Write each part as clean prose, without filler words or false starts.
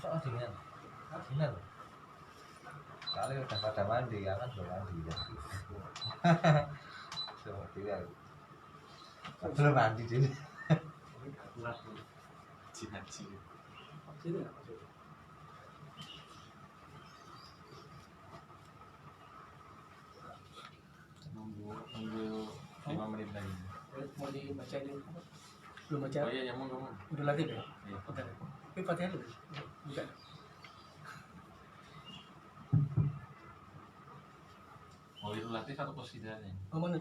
soal dingin dingin kali udah pada mandi ya kan belum mandi ya seperti itu belum mandi jadi haji nunggu 5 menit lagi. Mau dibaca dulu? Belum baca? Oh iya, ya mau. Udah lagi deh? Iya. Udah. Tapi Fatihah dulu? Bukan? Mau itu latih atau posidah nih? Oh mana?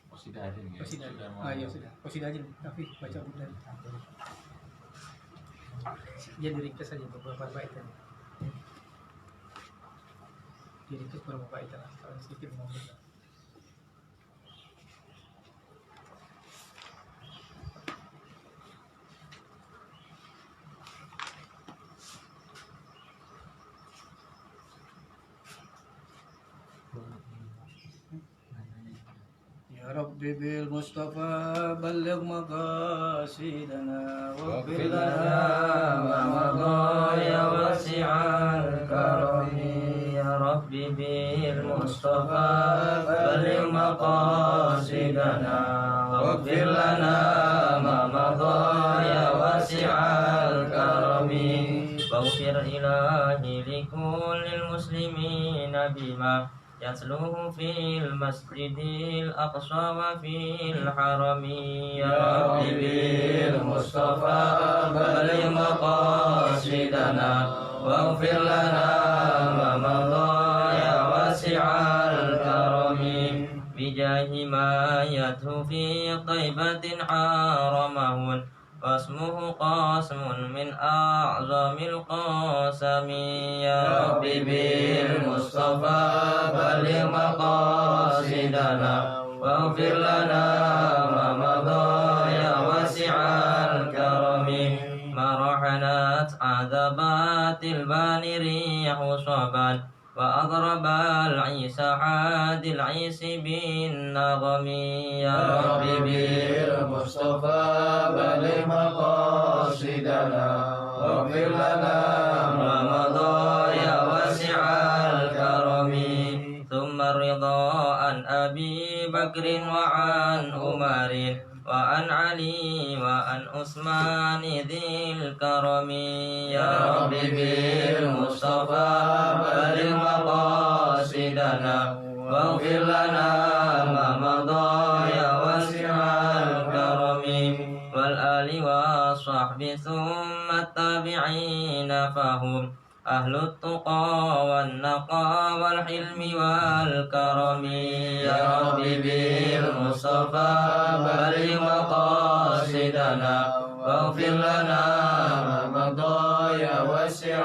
Posidah aja nih. Posidah. Mau. Ah iya sudah. Posidah aja nih. Tapi baca udah. Dia di-request aja beberapa bait kan. Di-request beberapa bait lah. Kalau sedikit mau baca. يا رب بالمصطفى بلغ مقاصدنا واغفر لنا ما مضى يا واسع الكرم يا رب بالمصطفى بلغ مقاصدنا واغفر لنا ما مضى يا واسع الكرم واغفر إلهي لكل المسلمين بما يتلوه في المسجد الأقصى وفي الحرم يا رب بالمصطفى بلغ مقاصدنا واغفر لنا ما مضى يا واسع الكرم بجاه ما يتلو في طيبة حرمه واسمه قاسم من أعظم القاسم يا رب بالمصطفى بلغ مقاصدنا واغفر لنا ما مضى يا واسع الكرم ما رحنت عذبات البان ريح صبا وأضرب العيس عاد العيس بالنغم يا رب بالمصطفى بلغ مقاصدنا واغفر لنا ما مضى يا واسع الكرم ثم الرضا عن أبي بكر وعن عمر وعن علي وعن عثمان ذي الكرم يا رب بالمصطفى بلغ مقاصدنا واغفر لنا ما مضى يا واسع الكرم والآل والصحب ثم التابعين فهم أهل التقى والنقى والحلم والكرم يا رب بالمصطفى بلغ مقاصدنا واغفر لنا ما مضى يا واسع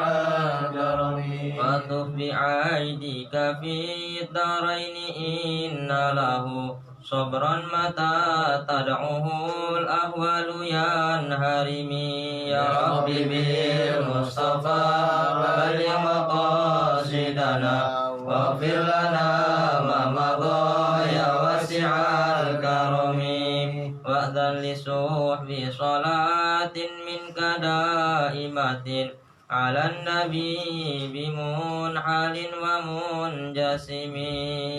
الكرم واتف بعيدك في الدارين إن له صبرا متى تدعوه الأهوال ينهرم يا رب بالمصطفى بلغ مقاصدنا واغفر لنا ما مضى يا واسع الكرم وأذن لصحب صلاة منك دائمة على النبي بمنحل ومنجسم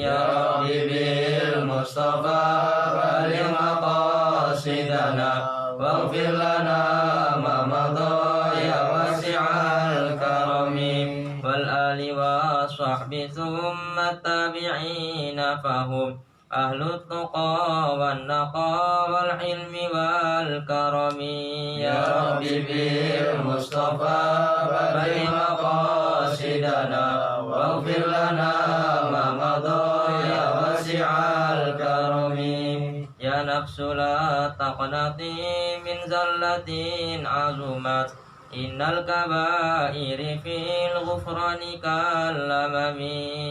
يا رب بالمصطفى بلغ مقاصدنا واغفر لنا ما مضى يا واسع الكرم والآل والصحب ثم التابعين فهم أهل التقى والنقى والحلم والكرم يا رب بالمصطفى بلغ مقاصدنا واغفر لنا ما مضى يا واسع الكرم يا نفس لا تقنطي من زلة عظمت إن الكبائر في الغفران كالأمم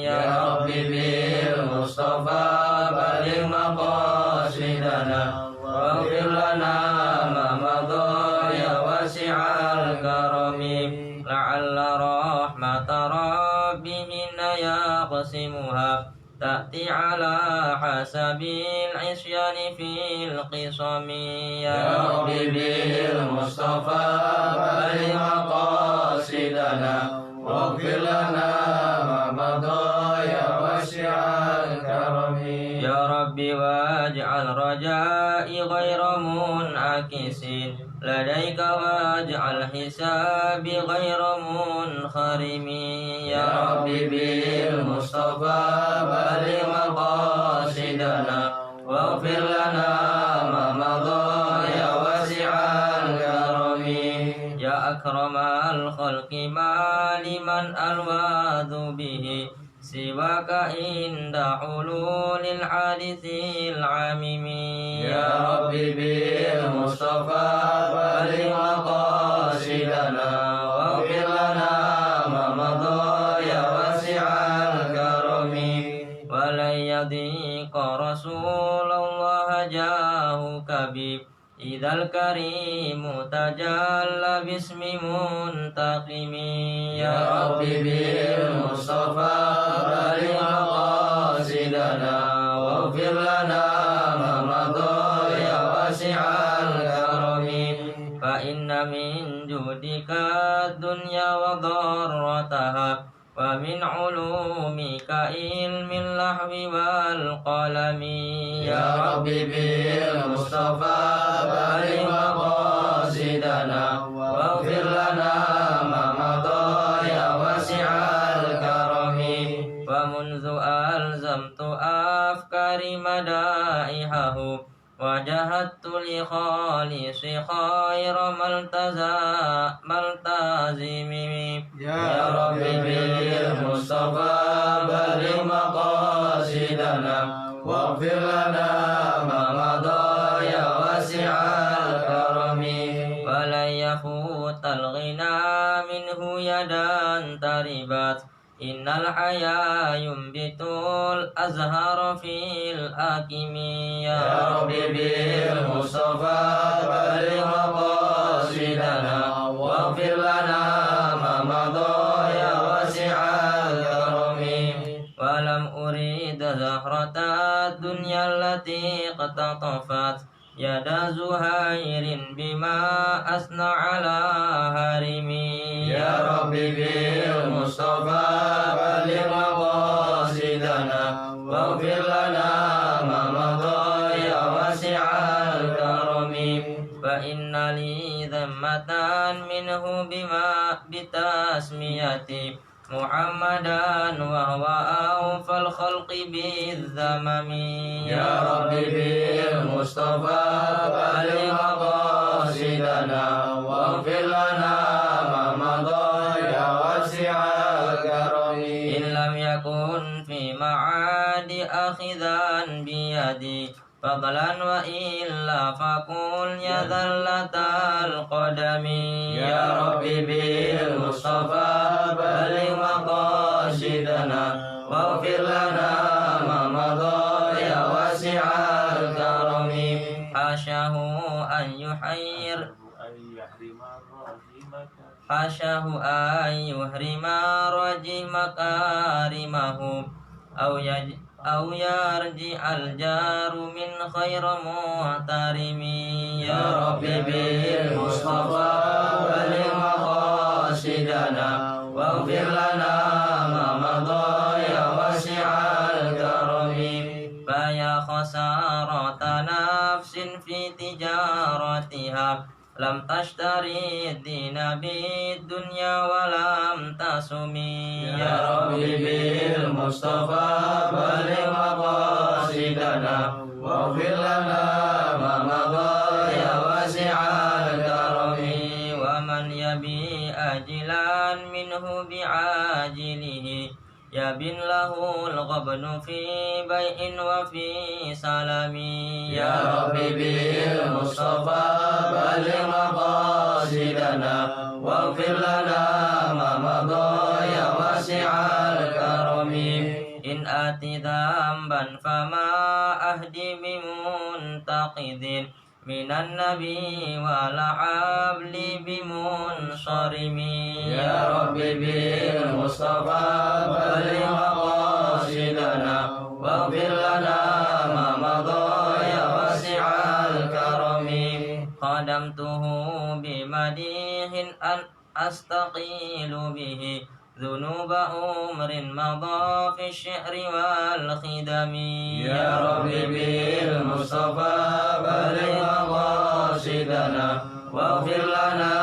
يا رب بالمصطفى بلغ مقاصدنا واغفر لنا ما مضى يا واسع الكرم لعل رحمة ربي منا يقسمها تأتي على حسب العصيان في القصم. يا ربي بالمصطفى بلغ مقاصدنا واغفر لنا ما مضى يا واسع الكرم. يا ربي واجعل رجائي غير منعكس لديك واجعل حسابي غير منخرم. يا ربي بالمصطفى بلغ مقاصدنا واغفر لنا ما مضى يا واسع الكرم. يا أكرم الخلق ما لمن ألواذ به سواك عند حلول الحادث العميم. يا ربي بالمصطفى بلغ مقاصدنا واغفر لنا ما مضى يا واسع الكرم. ولن يضيق رسول الله جاهك بي إذا الكريم تجلى باسم منتقم. يا ربي بالمصطفى بلغ مقاصدنا واغفر لنا ما مضى يا واسع الكرم. فإن من جودك الدنيا وضرتها ومن علومك علم اللحو والقلم. يا ربي بالمصطفى بلغ مقاصدنا واغفر لنا ما مضى يا واسع الكرم. ومنذ ألزمت أفكاري مدائحه وجهدت لخالص خير ملتزم. يا ربي بالمصطفى بلغ مقاصدنا واغفر لنا ما مضى يا واسع الكرم. ولن يفوت الغنى منه يدا تربت إن الحياة ينبت الأزهار في الأكم. يا ربي بالمصطفى بلغ مقاصدنا واغفر لنا ما مضى يا واسع الكرم. ولم أريد زهرة الدنيا التي اقتطفت يد زهير بما أثنى على هرمي. يا ربي بالمصطفى بلغ مقاصدنا واغفر لنا ما مضى يا واسع الكرم. فإن لي ذمة منه بما بتسميتي محمدا وهو أوفى الخلق بالذمم. يا ربي بالمصطفى بلغ مقاصدنا واغفر لنا ما مضى يا واسع الكرم. إن لم يكن في معاد أخذا بيدي فضلا وإلا فقل يا ذلة القدم. يا ربي بالمصطفى بلغ مقاصدنا واغفر لنا ما مضى يا واسع الكرم. حاشاه أن يحرم رجي مكارمه أو يرجع الجار من خير محترم. يا ربي بالمصطفى بلغ مقاصدنا واغفر لنا ما مضى يا واسع الكرم. فيا خسارة نفس في تجارتها لم تشتري الدين بالدنيا ولم تسمي. يا ربي بالمصطفى بلغ مقاصدنا واغفر لنا ما مضى يا واسع الكرم. ومن يبي أجلا منه بعاجله يبن له الغبن في بيع وفي سلم. يا ربي بالمصطفى بلغ مقاصدنا واغفر لنا ما مضى يا واسع الكرم. إن آتي ذنبا فما أهدي بمنتقد من النبي ولا حبلي بمنصرم. يا ربي بالمصطفى بلغ مقاصدنا أستقيل به ذنوب أمر مضى في الشعر والخدم. يا ربي بالمصطفى بلغ مقاصدنا واغفر لنا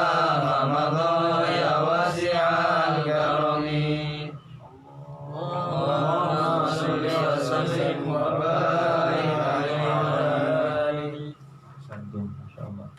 ما مضى يا واسع الكرم. اللهم صل وسلم وبارك عليه. Santum, Masya Allah.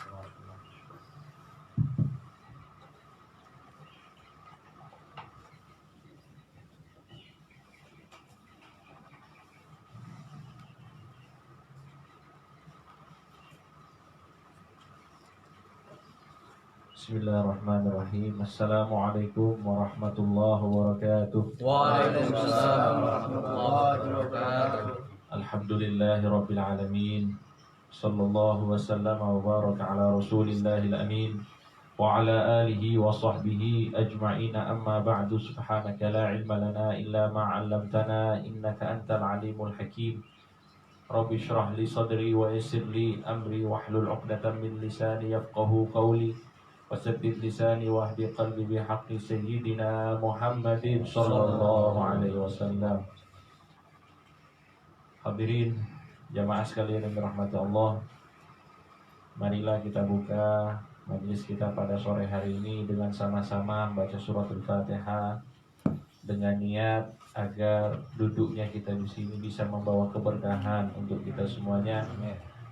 Bismillahirrahmanirrahim. Assalamualaikum warahmatullahi wabarakatuh. Waalaikumsalam warahmatullahi wabarakatuh. Alhamdulillahi rabbil alamin. Sallallahu wasallam wa baraka ala rasulillahil amin wa ala alihi wa sahbihi ajma'ina, amma ba'du. Subhanaka la ilma lana illa ma 'allamtana innaka antal alimul hakim. Rabbi shrah li sadri wa yassir li amri wahlul 'uqdatam min lisani yafqahu qawli wasaddid lisani wahdi qalbi bihaqqi sayyidina Muhammadin sallallahu alaihi wasallam. Hadirin jamaah sekalian yang dirahmati Allah, marilah kita buka majelis kita pada sore hari ini dengan sama-sama membaca surat Al-Fatihah dengan niat agar duduknya kita di sini bisa membawa keberkahan untuk kita semuanya,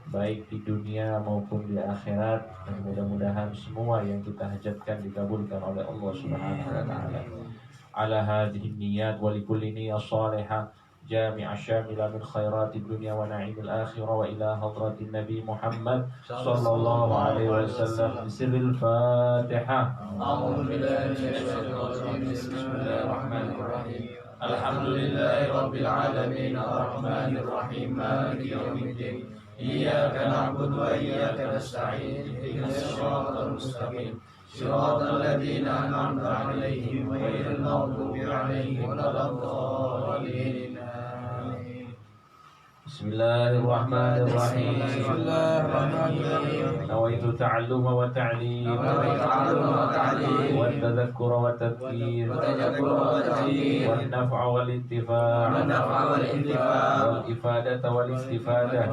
baik di dunia maupun di akhirat, dan mudah-mudahan semua yang kita hajatkan dikabulkan oleh Allah Subhanahu wa taala. Ala hadhihi niyyat wa likulli niyyah shalihah jami'a syamila min khairati dunya wa na'imil akhirah wa ila hadratin Nabi Muhammad sallallahu alaihi wasallam. Bismillahil Fatihah. A'udzu billahi minasyaitonir rajim. Bismillahirrahmanirrahim. Alhamdulillahi rabbil alamin arrahmanir rahim maliki yaumiddin. Iyyaka na'budu wa iyyaka nasta'in. Ihdinas siratal mustaqim. Siratal ladzina an'amta 'alaihim ghairil maghdubi 'alaihim waladdallin. Bismillahirrahmanirrahim. Bismillahirrahmanirrahim. Nawaitu ta'alluma wa ta'lim wa tadhakkura wa tadhkir wa naf'a wal intifa' wal ifadata wal istifadah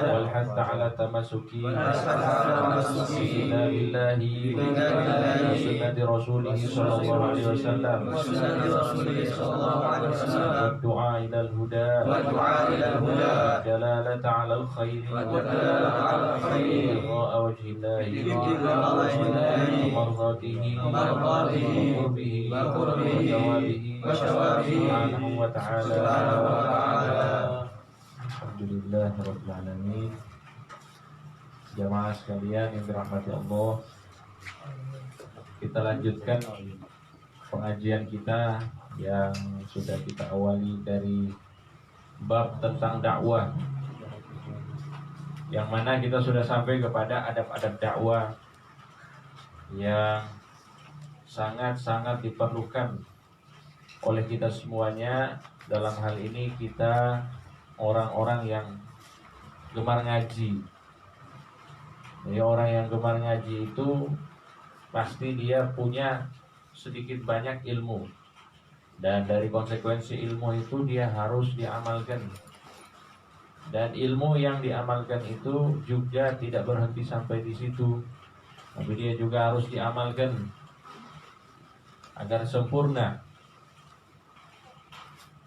wal hatta ala tamassuki kitabillahi wa sunnati rasulih sallallahu alaihi wasallam wa du'a ila al-huda والدلالة على الخير ابتغاء وجه الله ومرضاته وثوابه سبحانه وتعالى. Alhamdulillah rabbil alamin. Jamaah sekalian yang dirahmati Allah, kita lanjutkan pengajian kita yang sudah kita awali dari bab tentang dakwah, yang mana kita sudah sampai kepada adab-adab dakwah yang sangat-sangat diperlukan oleh kita semuanya. Dalam hal ini kita orang-orang yang gemar ngaji. Jadi orang yang gemar ngaji itu pasti dia punya sedikit banyak ilmu, dan dari konsekuensi ilmu itu dia harus diamalkan. Dan ilmu yang diamalkan itu juga tidak berhenti sampai di situ, tapi dia juga harus diamalkan agar sempurna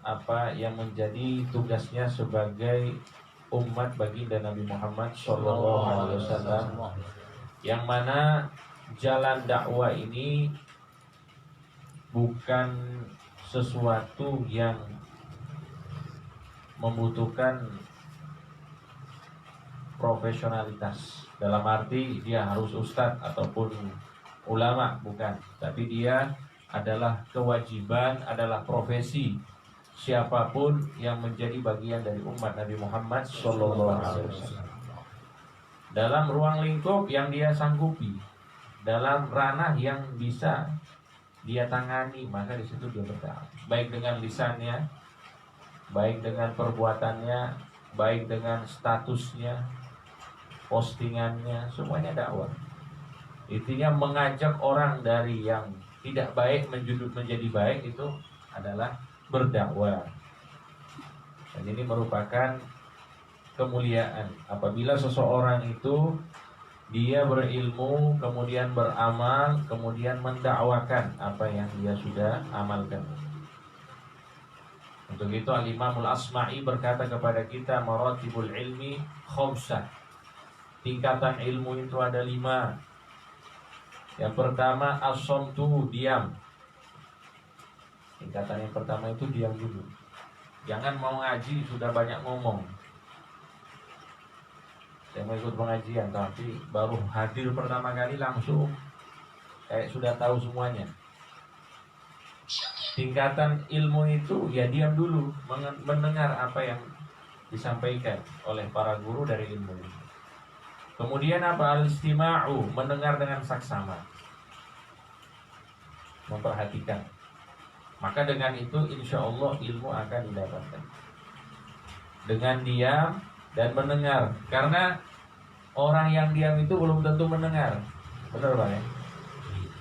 apa yang menjadi tugasnya sebagai umat baginda Nabi Muhammad SAW, yang mana jalan dakwah ini bukan sesuatu yang membutuhkan profesionalitas dalam arti dia harus ustadz ataupun ulama, bukan, tapi dia adalah kewajiban, adalah profesi siapapun yang menjadi bagian dari umat Nabi Muhammad SAW dalam ruang lingkup yang dia sanggupi, dalam ranah yang bisa dia tangani, maka di situ dia berdakwah, baik dengan lisannya, baik dengan perbuatannya, baik dengan statusnya, postingannya, semuanya dakwah. Intinya mengajak orang dari yang tidak baik menjadi baik itu adalah berdakwah. Dan ini merupakan kemuliaan apabila seseorang itu dia berilmu, kemudian beramal, kemudian mendakwakan apa yang dia sudah amalkan. Untuk itu Al-Imamul Asma'i berkata kepada kita, maratibul ilmi khamsah. Tingkatan ilmu itu ada 5. Yang pertama as-samtu, diam. Tingkatan yang pertama itu diam dulu. Jangan mau ngaji sudah banyak ngomong. Saya mau ikut pengajian tapi baru hadir pertama kali langsung kayak sudah tahu semuanya. Tingkatan ilmu itu ya diam dulu, mendengar apa yang disampaikan oleh para guru dari ilmu. Kemudian apa? Al-istima'u, mendengar dengan saksama, memperhatikan. Maka dengan itu insya Allah ilmu akan didapatkan. Dengan diam dan mendengar. Karena orang yang diam itu belum tentu mendengar. Benar Pak ya?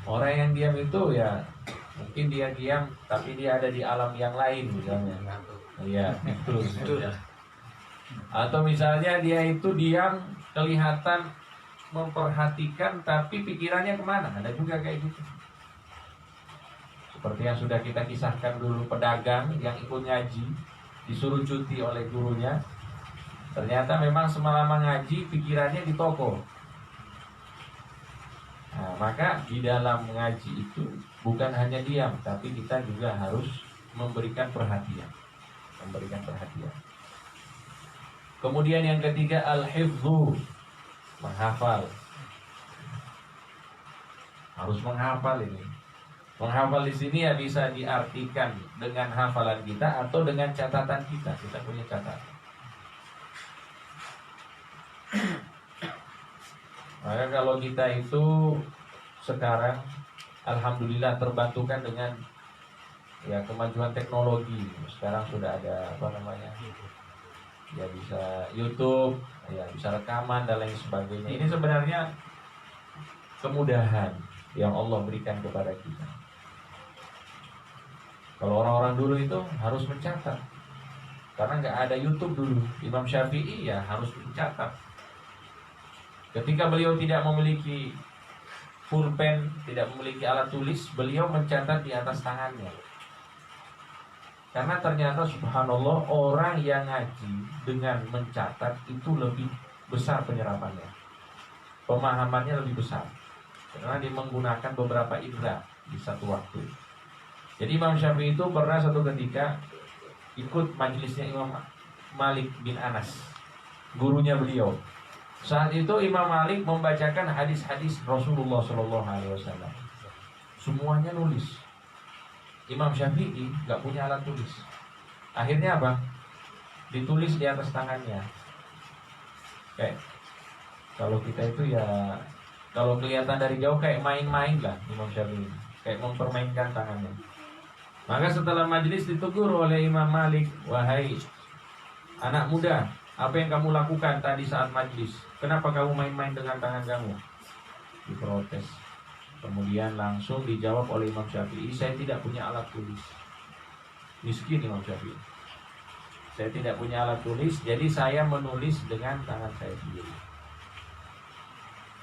Orang yang diam itu ya mungkin dia diam tapi dia ada di alam yang lain misalnya. Iya, itu. Atau misalnya dia itu diam kelihatan memperhatikan tapi pikirannya kemana? Ada juga kayak gitu. Seperti yang sudah kita kisahkan dulu, pedagang yang ikut ngaji disuruh cuti oleh gurunya. Ternyata memang semalaman ngaji pikirannya di toko. Nah, maka di dalam ngaji itu bukan hanya diam, tapi kita juga harus memberikan perhatian. Kemudian yang ketiga al-hifdzu, menghafal. Harus menghafal ini. Menghafal di sini ya bisa diartikan dengan hafalan kita atau dengan catatan kita. Kita punya catatan. Maka kalau kita itu sekarang alhamdulillah terbantukan dengan ya kemajuan teknologi. Sekarang sudah ada apa namanya? Ya bisa YouTube, ya bisa rekaman dan lain sebagainya. Ini sebenarnya kemudahan yang Allah berikan kepada kita. Kalau orang-orang dulu itu harus mencatat. Karena nggak ada YouTube dulu. Imam Syafi'i ya harus mencatat. Ketika beliau tidak memiliki pulpen, tidak memiliki alat tulis, beliau mencatat di atas tangannya. Karena ternyata subhanallah orang yang ngaji dengan mencatat itu lebih besar penyerapannya. Pemahamannya lebih besar. Karena dia menggunakan beberapa indera di satu waktu. Jadi Imam Syafi'i itu pernah satu ketika ikut majelisnya Imam Malik bin Anas, gurunya beliau. Saat itu Imam Malik membacakan hadis-hadis Rasulullah SAW. Semuanya nulis. Imam Syafi'i nggak punya alat tulis. Akhirnya apa? Ditulis di atas tangannya. Kayak kalau kita itu ya kalau kelihatan dari jauh kayak main-main lah Imam Syafi'i, kayak mempermainkan tangannya. Maka setelah majelis ditegur oleh Imam Malik, wahai anak muda, apa yang kamu lakukan tadi saat majelis? Kenapa kamu main-main dengan tangan kamu? Diprotes. Kemudian langsung dijawab oleh Imam Syafi'i, saya tidak punya alat tulis. Miskin Imam Syafi'i. Saya tidak punya alat tulis, jadi saya menulis dengan tangan saya sendiri.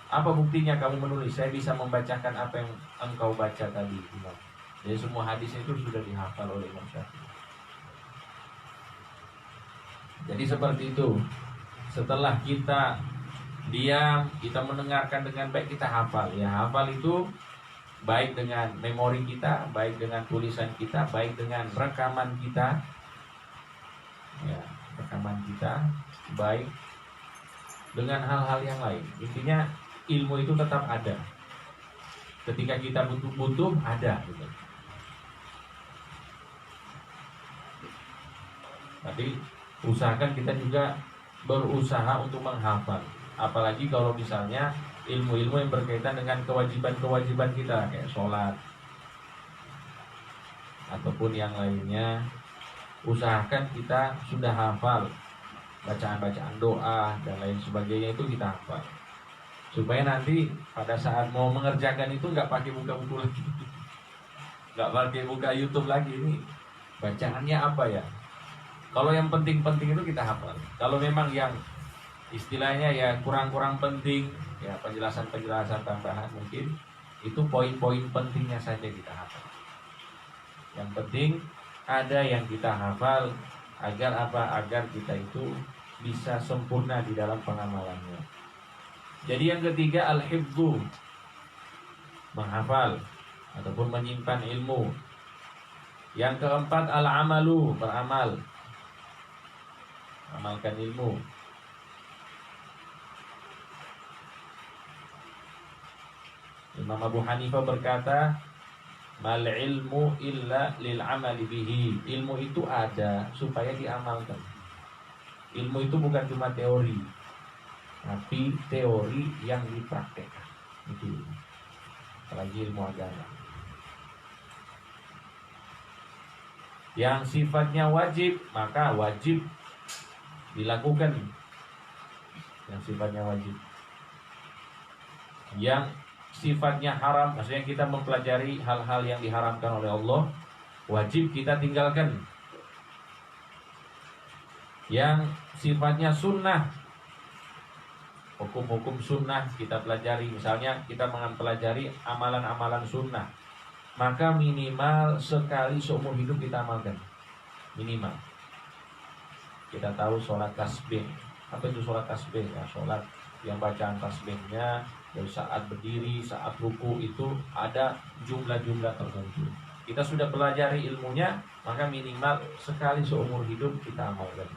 Apa buktinya kamu menulis? Saya bisa membacakan apa yang engkau baca tadi, Imam. Jadi semua hadis itu sudah dihafal oleh Imam Syafi'i. Jadi seperti itu. Setelah kita diam, kita mendengarkan dengan baik, kita hafal. Ya, hafal itu baik dengan memori kita, baik dengan tulisan kita, baik dengan rekaman kita. Ya, rekaman kita, baik dengan hal-hal yang lain. Intinya ilmu itu tetap ada. Ketika kita butuh ada gitu. Tapi usahakan kita juga berusaha untuk menghafal. Apalagi kalau misalnya ilmu-ilmu yang berkaitan dengan kewajiban-kewajiban kita, kayak sholat ataupun yang lainnya, usahakan kita sudah hafal. Bacaan-bacaan doa dan lain sebagainya itu kita hafal. supaya nanti pada saat mau mengerjakan itu nggak pakai buka buku lagi, nggak pakai buka YouTube lagi. Ini bacaannya apa ya? Kalau yang penting-penting itu kita hafal. Kalau memang yang istilahnya ya kurang-kurang penting, ya penjelasan-penjelasan tambahan mungkin itu poin-poin pentingnya saja kita hafal. Yang penting ada yang kita hafal agar apa? Agar kita itu bisa sempurna di dalam pengamalannya. Jadi yang ketiga al-hifdzu, menghafal ataupun menyimpan ilmu. Yang keempat al-amalu, beramal, amalkan ilmu. Imam Abu Hanifah berkata, mal ilmu illa lil amali bihi. Ilmu itu ada supaya diamalkan. Ilmu itu bukan cuma teori, tapi teori yang dipraktekkan. Itu apalagi ilmu agama. Yang sifatnya wajib, maka wajib dilakukan. Yang sifatnya wajib. Yang sifatnya haram, maksudnya kita mempelajari hal-hal yang diharamkan oleh Allah, wajib kita tinggalkan. Yang sifatnya sunnah, hukum-hukum sunnah kita pelajari. Misalnya kita mempelajari amalan-amalan sunnah, maka minimal sekali seumur hidup kita amalkan. Minimal. Kita tahu sholat tasbih. Apa itu sholat tasbih? Ya, sholat yang bacaan tasbihnya dari saat berdiri, saat ruku itu ada jumlah-jumlah tertentu. Kita sudah pelajari ilmunya, maka minimal sekali seumur hidup kita amalkan.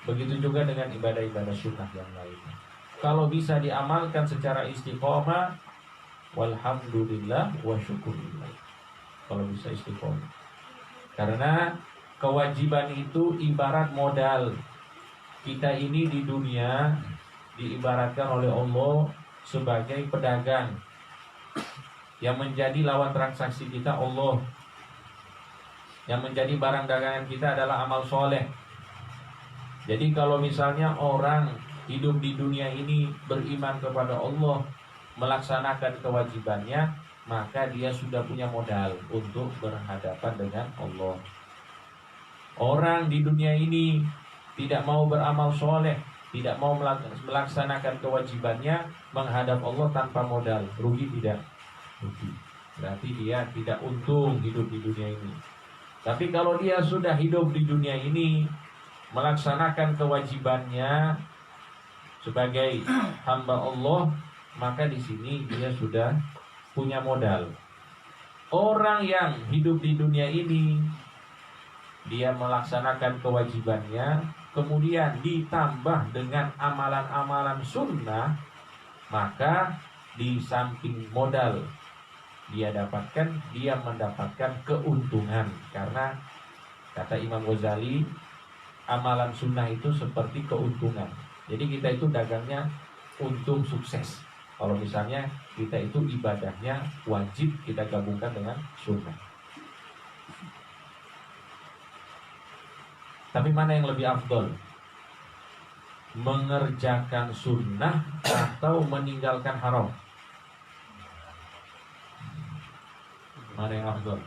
Begitu juga dengan ibadah-ibadah sunnah yang lainnya. Kalau bisa diamalkan secara istiqomah, walhamdulillah wa syukurillah. Kalau bisa istiqomah. Karena kewajiban itu ibarat modal. Kita ini di dunia diibaratkan oleh Allah sebagai pedagang. Yang menjadi lawan transaksi kita Allah. Yang menjadi barang dagangan kita adalah amal soleh. Jadi kalau misalnya orang hidup di dunia ini beriman kepada Allah, melaksanakan kewajibannya, maka dia sudah punya modal untuk berhadapan dengan Allah. Orang di dunia ini tidak mau beramal soleh, tidak mau melaksanakan kewajibannya, menghadap Allah tanpa modal, rugi tidak? Rugi. Berarti dia tidak untung hidup di dunia ini. Tapi kalau dia sudah hidup di dunia ini, melaksanakan kewajibannya sebagai hamba Allah, maka di sini dia sudah punya modal. Orang yang hidup di dunia ini, dia melaksanakan kewajibannya, kemudian ditambah dengan amalan-amalan sunnah, maka di samping modal dia dapatkan, dia mendapatkan keuntungan. Karena kata Imam Ghazali, amalan sunnah itu seperti keuntungan. Jadi kita itu dagangnya untung sukses. Kalau misalnya kita itu ibadahnya wajib kita gabungkan dengan sunnah. Tapi mana yang lebih afdol? Mengerjakan sunnah atau meninggalkan haram? Mana yang afdol?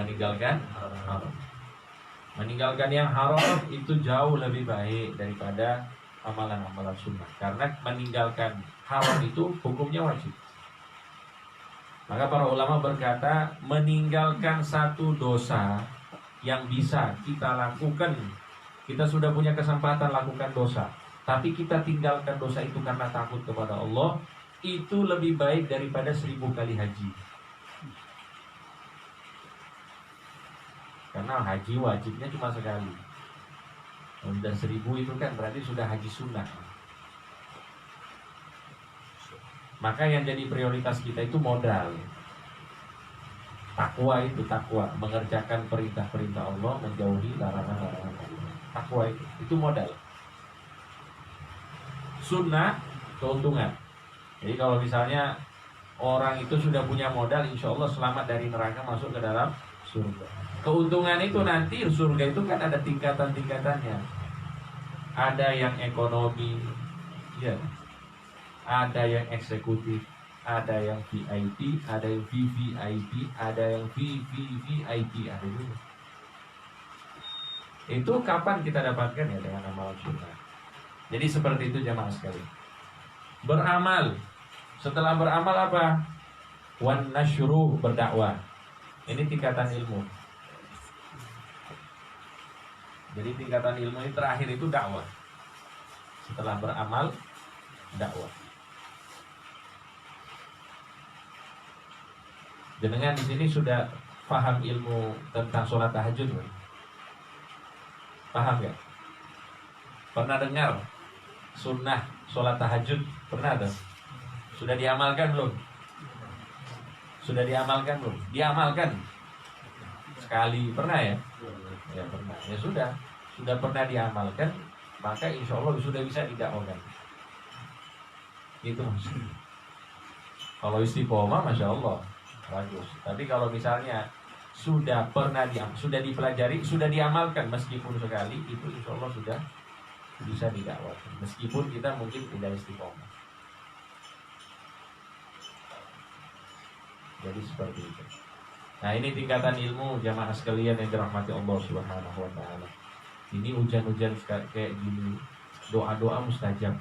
Meninggalkan haram. Meninggalkan yang haram itu jauh lebih baik daripada amalan-amalan sunnah. Karena meninggalkan haram itu hukumnya wajib. Maka para ulama berkata, meninggalkan satu dosa yang bisa kita lakukan, kita sudah punya kesempatan lakukan dosa, tapi kita tinggalkan dosa itu karena takut kepada Allah, itu lebih baik daripada 1000 kali haji. Karena haji wajibnya cuma sekali. Dan 1000 itu kan berarti sudah haji sunnah. Maka yang jadi prioritas kita itu modal. Takwa itu, takwa, mengerjakan perintah-perintah Allah, menjauhi larangan-larangan Allah. Takwa itu modal. Sunnah, keuntungan. Jadi kalau misalnya orang itu sudah punya modal, insya Allah selamat dari neraka, masuk ke dalam surga. Keuntungan itu nanti surga itu kan ada tingkatan-tingkatannya. Ada yang ekonomi, ya. ada yang eksekutif, ada yang VIP, ada yang VVIP, ada yang VVVIP, ada juga. Itu kapan kita dapatkan ya? Dengan amal sunnah. Jadi seperti itu jamaah sekalian. Beramal. Setelah beramal apa? Wan nasyru, berdakwah. Ini tingkatan ilmu. Jadi tingkatan ilmu ini terakhir itu dakwah. Setelah beramal, dakwah. Jenengan di sini sudah paham ilmu tentang sholat tahajud, kan? Paham ya? Pernah dengar sunnah sholat tahajud? Pernah ada? Sudah diamalkan belum? Sudah diamalkan belum? Diamalkan sekali, pernah ya? Ya pernah. Ya sudah pernah diamalkan, maka insya Allah sudah bisa didakwakan. Itu maksudnya. Kalau istiqomah, masya Allah, bagus. Tapi kalau misalnya sudah pernah sudah dipelajari, sudah diamalkan meskipun sekali, itu insya Allah sudah bisa didakwakan. Meskipun kita mungkin tidak istiqomah. Jadi seperti itu. Nah, ini tingkatan ilmu jamaah sekalian yang dirahmati Allah Subhanahu wa taala. Ini hujan-hujan kayak gini, doa-doa mustajab.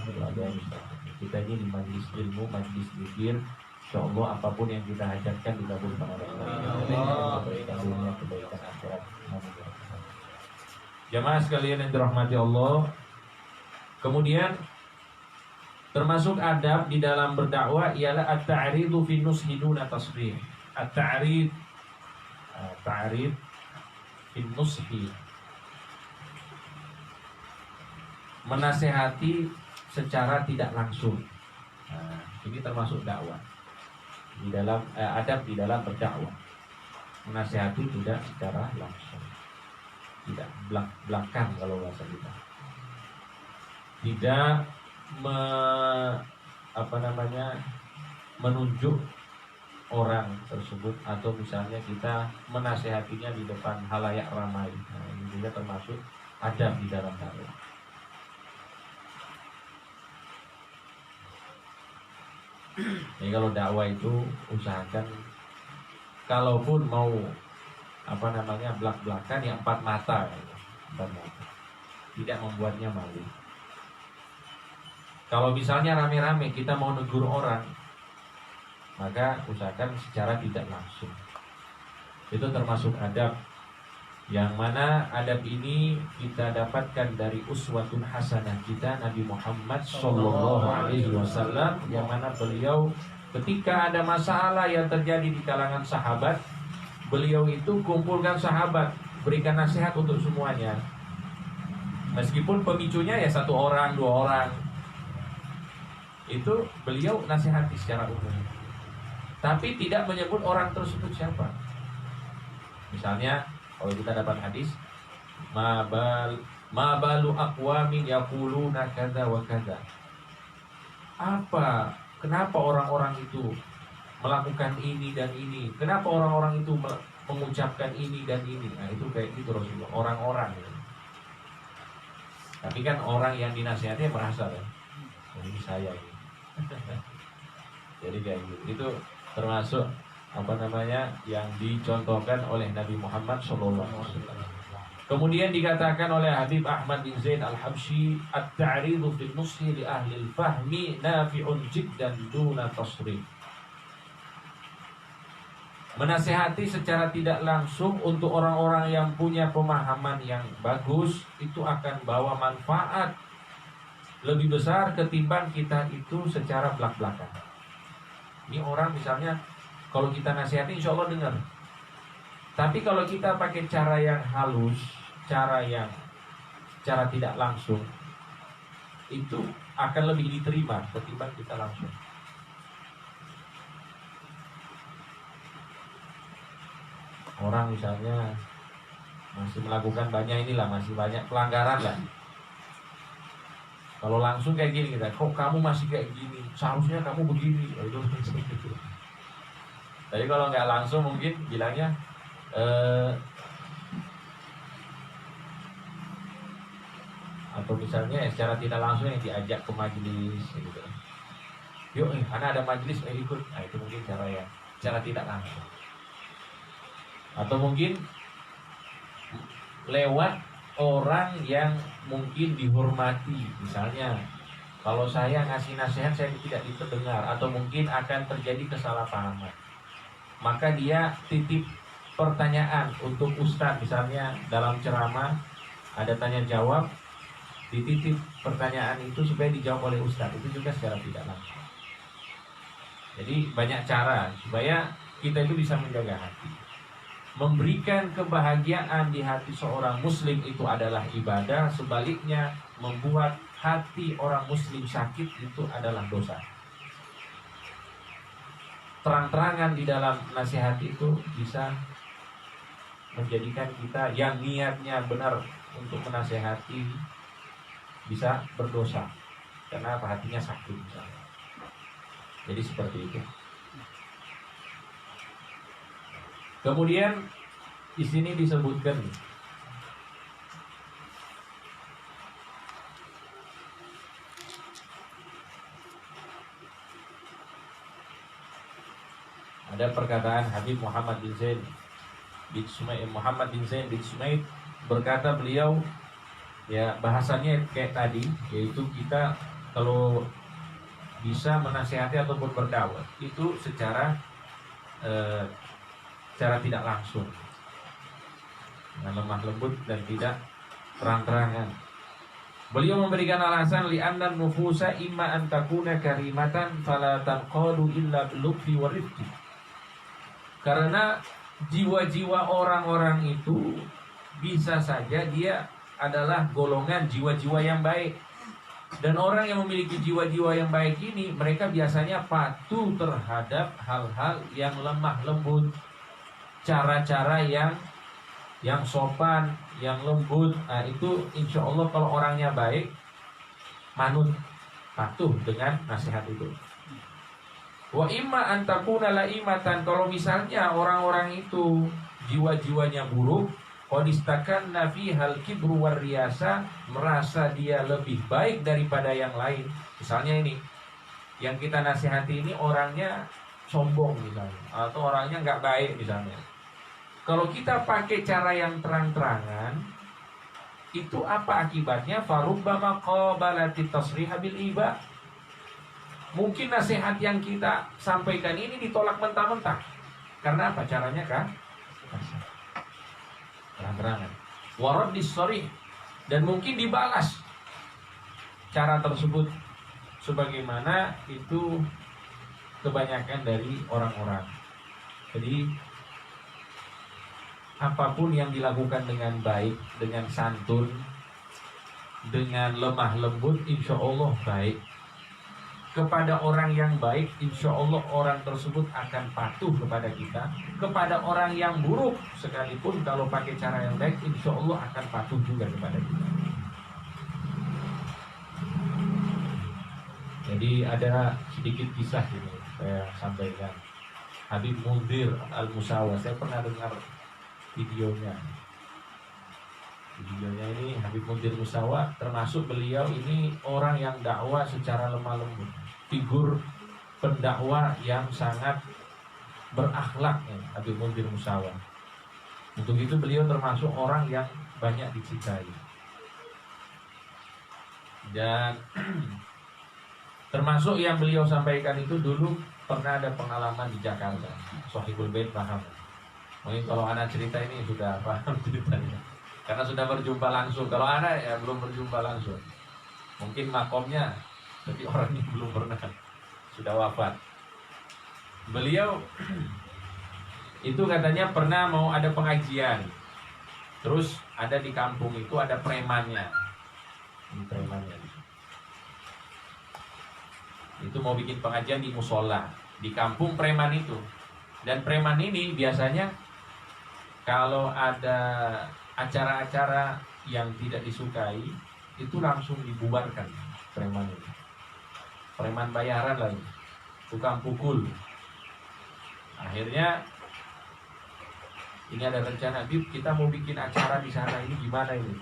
Doa-doa mustajab. Kita ini di majelis ilmu, majelis zikir, insyaallah apapun yang kita hajatkan dikabulkan oleh Allah. Kebaikan dunia, kebaikan akhirat. Jamaah sekalian yang dirahmati Allah. Kemudian termasuk adab di dalam berdakwah ialah at-ta'ridu fi nushi duna tasbih. At-ta'rid fi nushi, menasehati secara tidak langsung. Nah, ini termasuk dakwah di dalam adab di dalam berdakwah. Menasehati tidak secara langsung, tidak belak-belakan kalau bahasa kita. Tidak menunjuk orang tersebut, atau misalnya kita menasehatinya di depan halayak ramai. Nah, ini juga termasuk adab di dalam dakwah. Jadi kalau dakwah itu usahakan, kalaupun mau belak-belakan yang empat mata, tidak membuatnya malu. Kalau misalnya rame-rame kita mau negur orang, maka usahakan secara tidak langsung. Itu termasuk adab, yang mana adab ini kita dapatkan dari uswatun hasanah kita Nabi Muhammad sallallahu alaihi wasallam, yang mana beliau ketika ada masalah yang terjadi di kalangan sahabat, beliau itu kumpulkan sahabat, berikan nasihat untuk semuanya. Meskipun pemicunya ya satu orang, dua orang, itu beliau nasihati secara umum, tapi tidak menyebut orang tersebut siapa. Misalnya kalau kita dapat hadis, ma balu aqwamin yaquluna kadza wa kadza. Kenapa orang-orang itu melakukan ini dan ini? Kenapa orang-orang itu mengucapkan ini dan ini? Nah, itu kayak gitu Rasulullah, orang-orang gitu. Tapi kan orang yang dinasihati merasa kan, ini saya gitu. Jadi kayak gitu. Itu termasuk yang dicontohkan oleh Nabi Muhammad SAW. Kemudian dikatakan oleh Habib Ahmad bin Zaid Al-Habsyi, at-ta'ridu fi nushi li ahli al-fahmi nafi'un jiddan duna tasrif. Menasehati secara tidak langsung untuk orang-orang yang punya pemahaman yang bagus, itu akan bawa manfaat lebih besar ketimbang kita itu secara belak-belakan. Ini orang misalnya, kalau kita nasihati insya Allah dengar. Tapi kalau kita pakai cara yang halus, cara tidak langsung, itu akan lebih diterima ketimbang kita langsung. Orang misalnya masih melakukan masih banyak pelanggaran lah. Kalau langsung kayak gini kita, kok kamu masih kayak gini, seharusnya kamu begini. Tapi kalau nggak langsung mungkin bilangnya atau misalnya secara tidak langsung yang diajak ke majelis gitu. yuk anak ada majelis ikut. Nah itu mungkin cara tidak langsung. Atau mungkin lewat orang yang mungkin dihormati. Misalnya kalau saya ngasih nasihat saya tidak didengar, atau mungkin akan terjadi kesalahpahaman, maka dia titip pertanyaan untuk ustadz. Misalnya dalam ceramah ada tanya jawab, dititip pertanyaan itu supaya dijawab oleh ustadz. Itu juga secara tidak langsung. Jadi banyak cara supaya kita itu bisa menjaga hati. Memberikan kebahagiaan di hati seorang muslim itu adalah ibadah. Sebaliknya, membuat hati orang muslim sakit itu adalah dosa. Terang-terangan di dalam nasihat itu bisa menjadikan kita yang niatnya benar untuk menasehati bisa berdosa. Karena apa? Hatinya sakit misalnya. Jadi seperti itu. Kemudian di sini disebutkan ada perkataan Habib Muhammad bin Zain bin Sumaid berkata, beliau ya bahasanya kayak tadi, yaitu kita kalau bisa menasihati ataupun berdakwah itu secara tidak langsung, dengan lemah lembut dan tidak terang-terangan. Beliau memberikan alasan li'anna nufusa imma an takuna karimatan fala tanqadu illa bil lutfi wa rifqi. Karena jiwa-jiwa orang-orang itu bisa saja dia adalah golongan jiwa-jiwa yang baik. Dan orang yang memiliki jiwa-jiwa yang baik ini, mereka biasanya patuh terhadap hal-hal yang lemah lembut, cara-cara yang sopan, yang lembut. Nah itu insya Allah kalau orangnya baik, manut, patuh dengan nasihat itu. Wa imma antakuna laimatan, kalau misalnya orang-orang itu jiwa-jiwanya buruk, qadistakanna fihal kibru war riyasa, merasa dia lebih baik daripada yang lain. Misalnya ini, yang kita nasihati ini orangnya sombong misalnya, atau orangnya nggak baik misalnya. Kalau kita pakai cara yang terang-terangan, itu apa akibatnya? Farubbama qabalati tasriha bil iba. Mungkin nasihat yang kita sampaikan ini ditolak mentah-mentah. Karena apa? Caranya kan? Terang-terangan. Waraddis sharih, dan mungkin dibalas cara tersebut sebagaimana itu kebanyakan dari orang-orang. Jadi apapun yang dilakukan dengan baik, dengan santun, dengan lemah lembut, insya Allah baik. Kepada orang yang baik, insya Allah orang tersebut akan patuh kepada kita. Kepada orang yang buruk, sekalipun kalau pakai cara yang baik, insya Allah akan patuh juga kepada kita. Jadi ada sedikit kisah ini saya sampaikan. Habib Munzir Al-Musawa, saya pernah dengar videonya ini. Habib Munzir Musawa, termasuk beliau ini orang yang dakwah secara lemah lembut, figur pendakwah yang sangat berakhlak ya, Habib Munzir Musawa. Untuk itu beliau termasuk orang yang banyak dicintai. Dan termasuk yang beliau sampaikan itu dulu pernah ada pengalaman di Jakarta, Sohibul Bait paham. Mungkin kalau anak cerita ini sudah paham ceritanya, karena sudah berjumpa langsung. Kalau anak ya belum berjumpa langsung, mungkin makomnya, tapi orangnya belum pernah, sudah wafat. Beliau itu katanya pernah mau ada pengajian, terus ada di kampung itu ada premannya, itu mau bikin pengajian di musola di kampung preman itu. Dan preman ini biasanya kalau ada acara-acara yang tidak disukai itu langsung dibubarkan preman itu. Preman bayaran lagi, tukang pukul. Akhirnya ini ada rencana, Habib kita mau bikin acara di sana, ini gimana ini?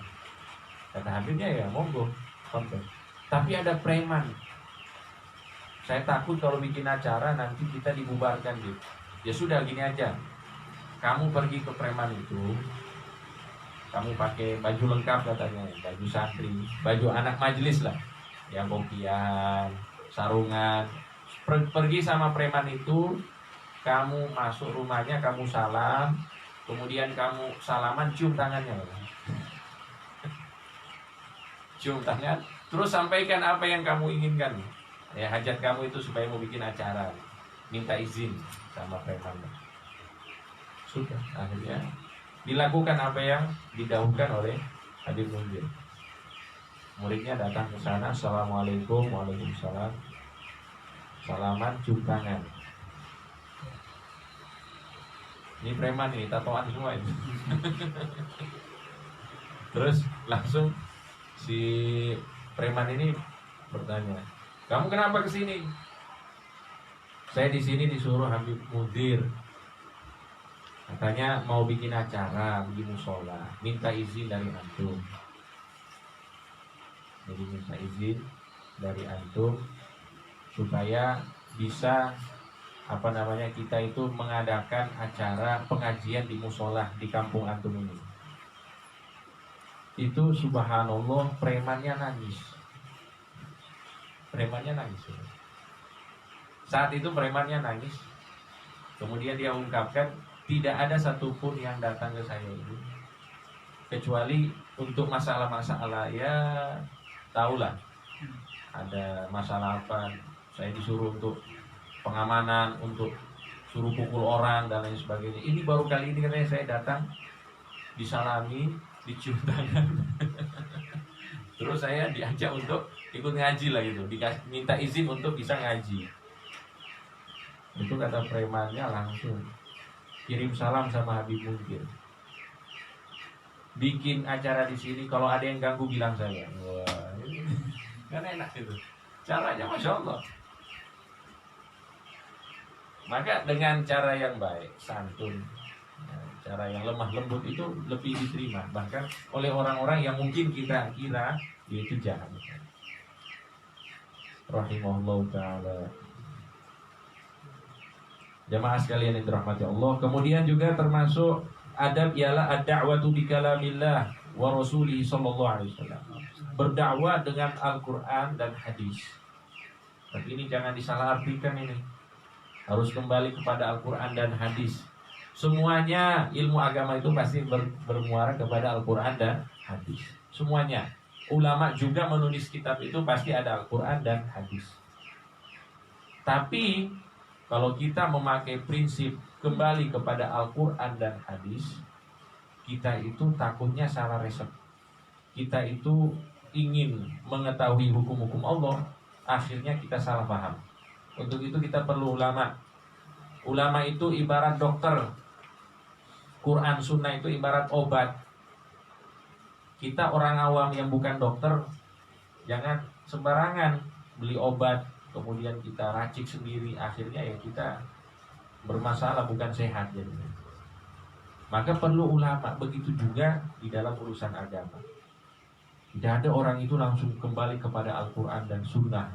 Kata Habibnya ya monggo konten. Tapi ada preman Saya takut kalau bikin acara nanti kita dibubarkan gitu. Ya sudah, gini aja. Kamu pergi ke preman itu, kamu pakai baju lengkap katanya, baju santri, baju anak majelis lah, yang kopian, sarungan. Pergi sama preman itu, kamu masuk rumahnya, kamu salam, kemudian kamu salaman, cium tangannya. Cium tangan, terus sampaikan apa yang kamu inginkan. Ya, hajat kamu itu supaya mau bikin acara, minta izin sama preman. Sudah, akhirnya dilakukan apa yang didahulukan oleh Habib Munzir. Muridnya datang ke sana, assalamualaikum, waalaikumsalam, salaman, cium tangan. Ini preman ini, tatoan semua itu. Terus langsung si preman ini bertanya, kamu kenapa kesini? Saya di sini disuruh Habib Munzir, katanya mau bikin acara, bikin musola, minta izin dari antum. Jadi minta izin dari antum supaya bisa kita itu mengadakan acara pengajian di musola di kampung antum ini. Itu subhanallah, premannya nangis. Premannya nangis. Saat itu premannya nangis. Kemudian dia ungkapkan, tidak ada satupun yang datang ke saya ini kecuali untuk masalah-masalah, ya tahulah, ada masalah apa, saya disuruh untuk pengamanan, untuk suruh pukul orang dan lain sebagainya. Ini baru kali ini katanya saya datang, disalami, dicium tangan. Terus saya diajak untuk ikut ngaji lah gitu, minta izin untuk bisa ngaji. Itu kata premannya langsung kirim salam sama Habib Munzir. Bikin acara di sini, kalau ada yang ganggu bilang saya. Wah, ini kan enak itu. Caranya Masya Allah. Maka dengan cara yang baik, santun, cara yang lemah lembut itu lebih diterima, bahkan oleh orang-orang yang mungkin kita kira dia itu jahat. Rahimahullah ta'ala. Jamaah sekalian yang dirahmati Allah. Kemudian juga termasuk adab ialah ad-da'watu bi kalamillah wa rasulih sallallahu alaihi wasallam. Berdakwah dengan Al-Qur'an dan hadis. Tapi ini jangan disalahartikan ini. Harus kembali kepada Al-Qur'an dan hadis. Semuanya ilmu agama itu pasti bermuara kepada Al-Quran dan hadis. Semuanya. Ulama juga menulis kitab itu pasti ada Al-Quran dan hadis. Tapi kalau kita memakai prinsip kembali kepada Al-Quran dan hadis, kita itu takutnya salah resep. Kita itu ingin mengetahui hukum-hukum Allah, akhirnya kita salah paham. Untuk itu kita perlu ulama. Ulama itu ibarat dokter. Quran Sunnah itu ibarat obat. Kita orang awam yang bukan dokter, jangan sembarangan beli obat, kemudian kita racik sendiri, akhirnya ya kita bermasalah, bukan sehat jadi. Maka perlu ulama. Begitu juga di dalam urusan agama. Tidak ada orang itu langsung kembali kepada Al-Quran dan Sunnah.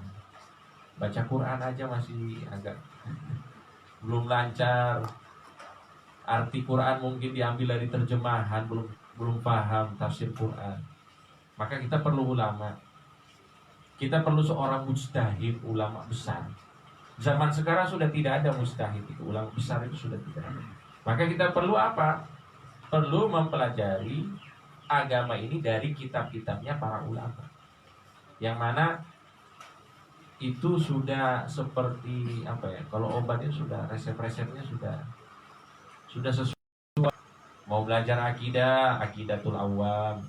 Baca Quran aja masih agak belum lancar. Arti Quran mungkin diambil dari terjemahan, belum paham tafsir Quran. Maka kita perlu ulama. Kita perlu seorang mujtahid, ulama besar. Zaman sekarang sudah tidak ada mujtahid itu, ulama besar itu sudah tidak ada. Maka kita perlu apa? Perlu mempelajari agama ini dari kitab-kitabnya para ulama. Yang mana itu sudah seperti apa ya? Kalau obatnya sudah resep-resepnya sudah sesuai. Mau belajar akidah, Aqidatul Awam.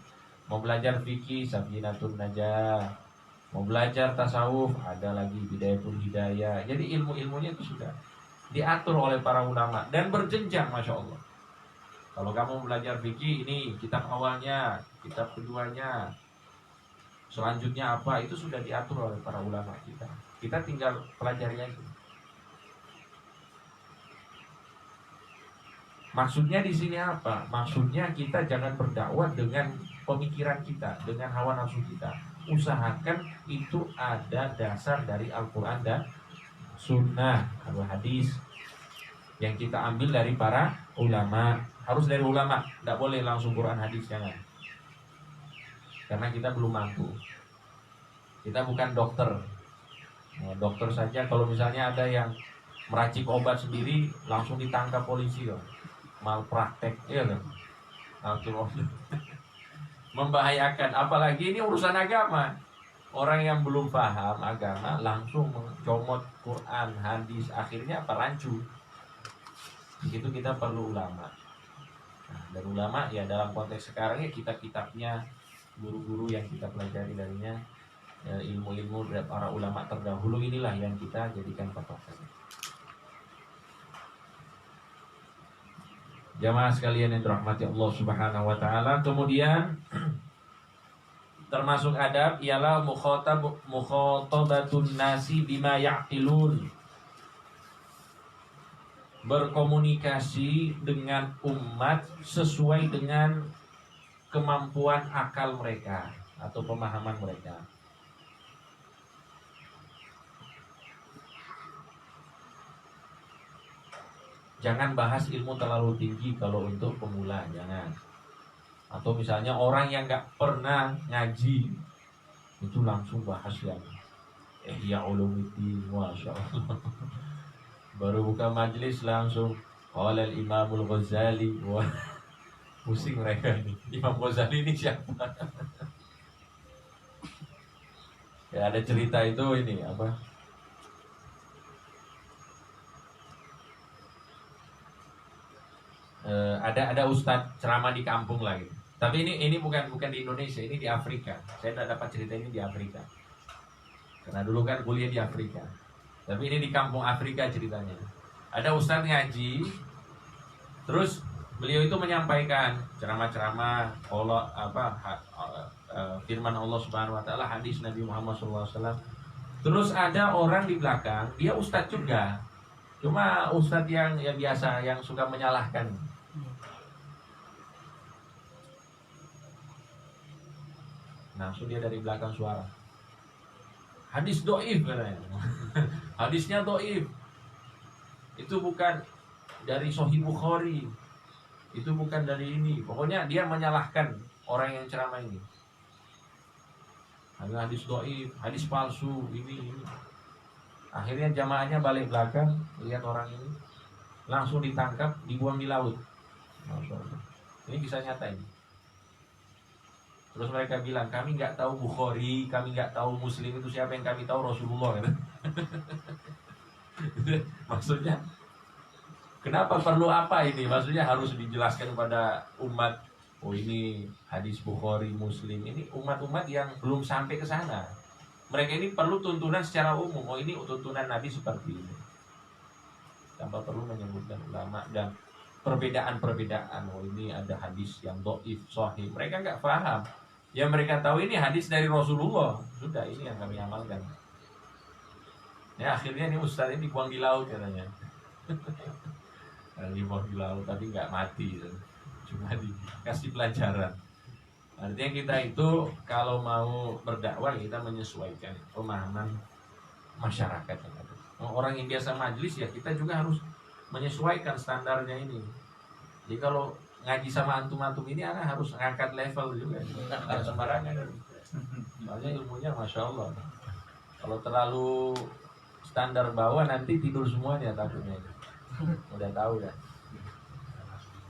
Mau belajar fikih, Safinatul Najah. Mau belajar tasawuf, ada lagi Bidayatul Hidayah. Jadi ilmu-ilmunya itu sudah diatur oleh para ulama dan berjenjang, Masya Allah. Kalau kamu belajar fikih, ini kitab awalnya, kitab keduanya, selanjutnya apa, itu sudah diatur oleh para ulama kita. Kita tinggal pelajari aja. Maksudnya di sini apa? Maksudnya kita jangan berdakwah dengan pemikiran kita, dengan hawa nafsu kita. Usahakan itu ada dasar dari Al-Quran dan sunnah atau hadis yang kita ambil dari para ulama. Harus dari ulama, tidak boleh langsung Quran hadis, jangan. Karena kita belum mampu. Kita bukan dokter. Nah, dokter saja kalau misalnya ada yang meracik obat sendiri langsung ditangkap polisi loh. Malpraktek, ya kan? Langsung membahayakan. Apalagi ini urusan agama. Orang yang belum paham agama langsung mencomot Quran, hadis, akhirnya apa? Rancu. Itu kita perlu ulama. Nah, dan ulama ya dalam konteks sekarang ya kitab-kitabnya, guru-guru yang kita pelajari darinya, ya, ilmu-ilmu dari para ulama terdahulu inilah yang kita jadikan patokan. Jamaah sekalian yang dirahmati Allah Subhanahu wa taala, kemudian termasuk adab ialah mukhatabatun nasi bima ya'qilun. Berkomunikasi dengan umat sesuai dengan kemampuan akal mereka atau pemahaman mereka. Jangan bahas ilmu terlalu tinggi kalau untuk pemula, jangan. Atau misalnya orang yang nggak pernah ngaji itu langsung bahas yang Ihya Ulumuddin, Masya Allah. Baru buka majelis langsung qala al-Imamul Ghazali. Wah, pusing mereka ini. Imam Ghazali ini siapa? Ya ada cerita itu ini apa? Ada ustadz ceramah di kampung lagi. Tapi ini bukan di Indonesia, ini di Afrika. Saya tidak dapat cerita ini di Afrika. Karena dulu kan kuliah di Afrika. Tapi ini di kampung Afrika ceritanya. Ada ustadz ngaji, terus beliau itu menyampaikan ceramah-ceramah Allah firman Allah Subhanahu wa taala, hadis Nabi Muhammad SAW. Terus ada orang di belakang, dia ustadz juga. Cuma ustadz yang biasa, yang suka menyalahkan. Langsung dia dari belakang suara, hadis doif katanya. Hadisnya doif. Itu bukan dari Sahih Bukhari. Itu bukan dari ini. Pokoknya dia menyalahkan orang yang ceramah ini. Hadis doif, hadis palsu, ini. Akhirnya jamaahnya balik belakang, lihat orang ini, langsung ditangkap, dibuang di laut. Ini kisah nyata ini. Terus mereka bilang, kami nggak tahu Bukhari, kami nggak tahu Muslim itu siapa, yang kami tahu Rasulullah. Gitu. Maksudnya, kenapa perlu apa ini? Maksudnya harus dijelaskan kepada umat. Oh ini hadis Bukhari, Muslim. Ini umat-umat yang belum sampai ke sana. Mereka ini perlu tuntunan secara umum. Oh ini tuntunan Nabi seperti ini. Tanpa perlu menyebutkan ulama dan perbedaan-perbedaan. Oh ini ada hadis yang dhaif, sahih. Mereka nggak paham. Yang mereka tahu ini hadis dari Rasulullah. Sudah, ini yang kami amalkan. Ya akhirnya ini ustaz ini dibuang di laut katanya. Dibuang di laut tapi nggak mati. Cuma dikasih pelajaran. Artinya kita itu kalau mau berdakwah kita menyesuaikan pemahaman masyarakat. Orang yang biasa majelis ya kita juga harus menyesuaikan standarnya ini. Jadi kalau ngaji sama antum-antum ini anak harus ngangkat level juga, nggak sembarangan. Soalnya ilmunya masya Allah. Kalau terlalu standar bawah nanti tidur semuanya takutnya. Udah tahu dah.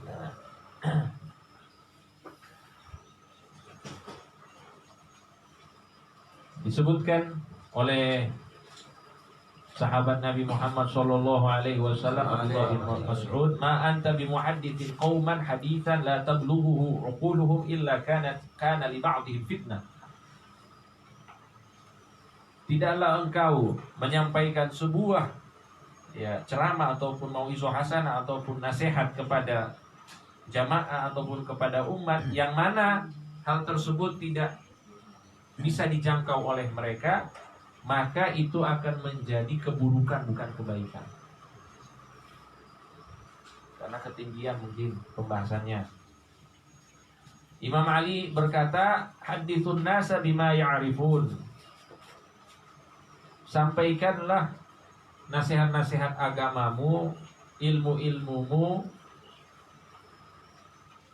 Nah. Disebutkan oleh sahabat Nabi Muhammad sallallahu alaihi wasallam Abdullah bin Mas'ud, "Ma anta bimuhadditsin qauman haditsan la tablughuhu uquluhum illa kana li ba'dihim fitnah." Tidaklah engkau menyampaikan sebuah ceramah ataupun mau'izah hasanah ataupun nasihat kepada jamaah ataupun kepada umat yang mana hal tersebut tidak bisa dijangkau oleh mereka, maka itu akan menjadi keburukan bukan kebaikan. Karena ketinggian mungkin pembahasannya. Imam Ali berkata, hadithun nasa bima ya'rifun. Sampaikanlah nasihat-nasihat agamamu, ilmu-ilmumu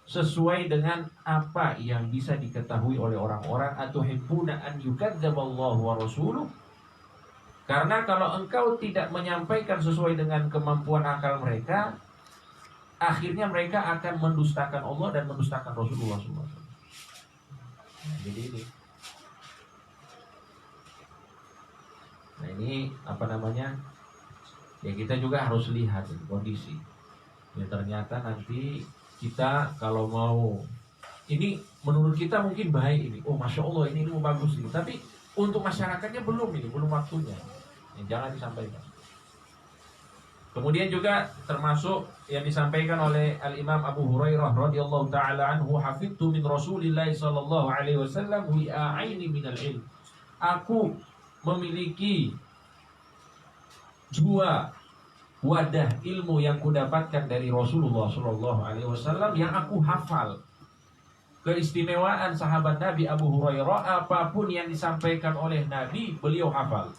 sesuai dengan apa yang bisa diketahui oleh orang-orang. Atau hibbuna an yukadzaballahu wa rasuluh. Karena kalau engkau tidak menyampaikan sesuai dengan kemampuan akal mereka, akhirnya mereka akan mendustakan Allah dan mendustakan Rasulullah SAW. Jadi ini. Nah ini apa namanya? Ya kita juga harus lihat kondisi. Ya ternyata nanti kita kalau mau, ini menurut kita mungkin baik ini. Oh masya Allah ini ilmu bagus ini. Tapi untuk masyarakatnya belum ini, belum waktunya. Ya, jangan disampaikan. Kemudian juga termasuk yang disampaikan oleh Al-Imam Abu Hurairah radhiyallahu taala anhu, hafidtu min Rasulillah sallallahu alaihi wasallam wi'aini minal ilm. Aku memiliki 2 wadah ilmu yang kudapatkan dari Rasulullah sallallahu alaihi wasallam yang aku hafal. Keistimewaan sahabat Nabi Abu Hurairah, apapun yang disampaikan oleh Nabi, beliau hafal.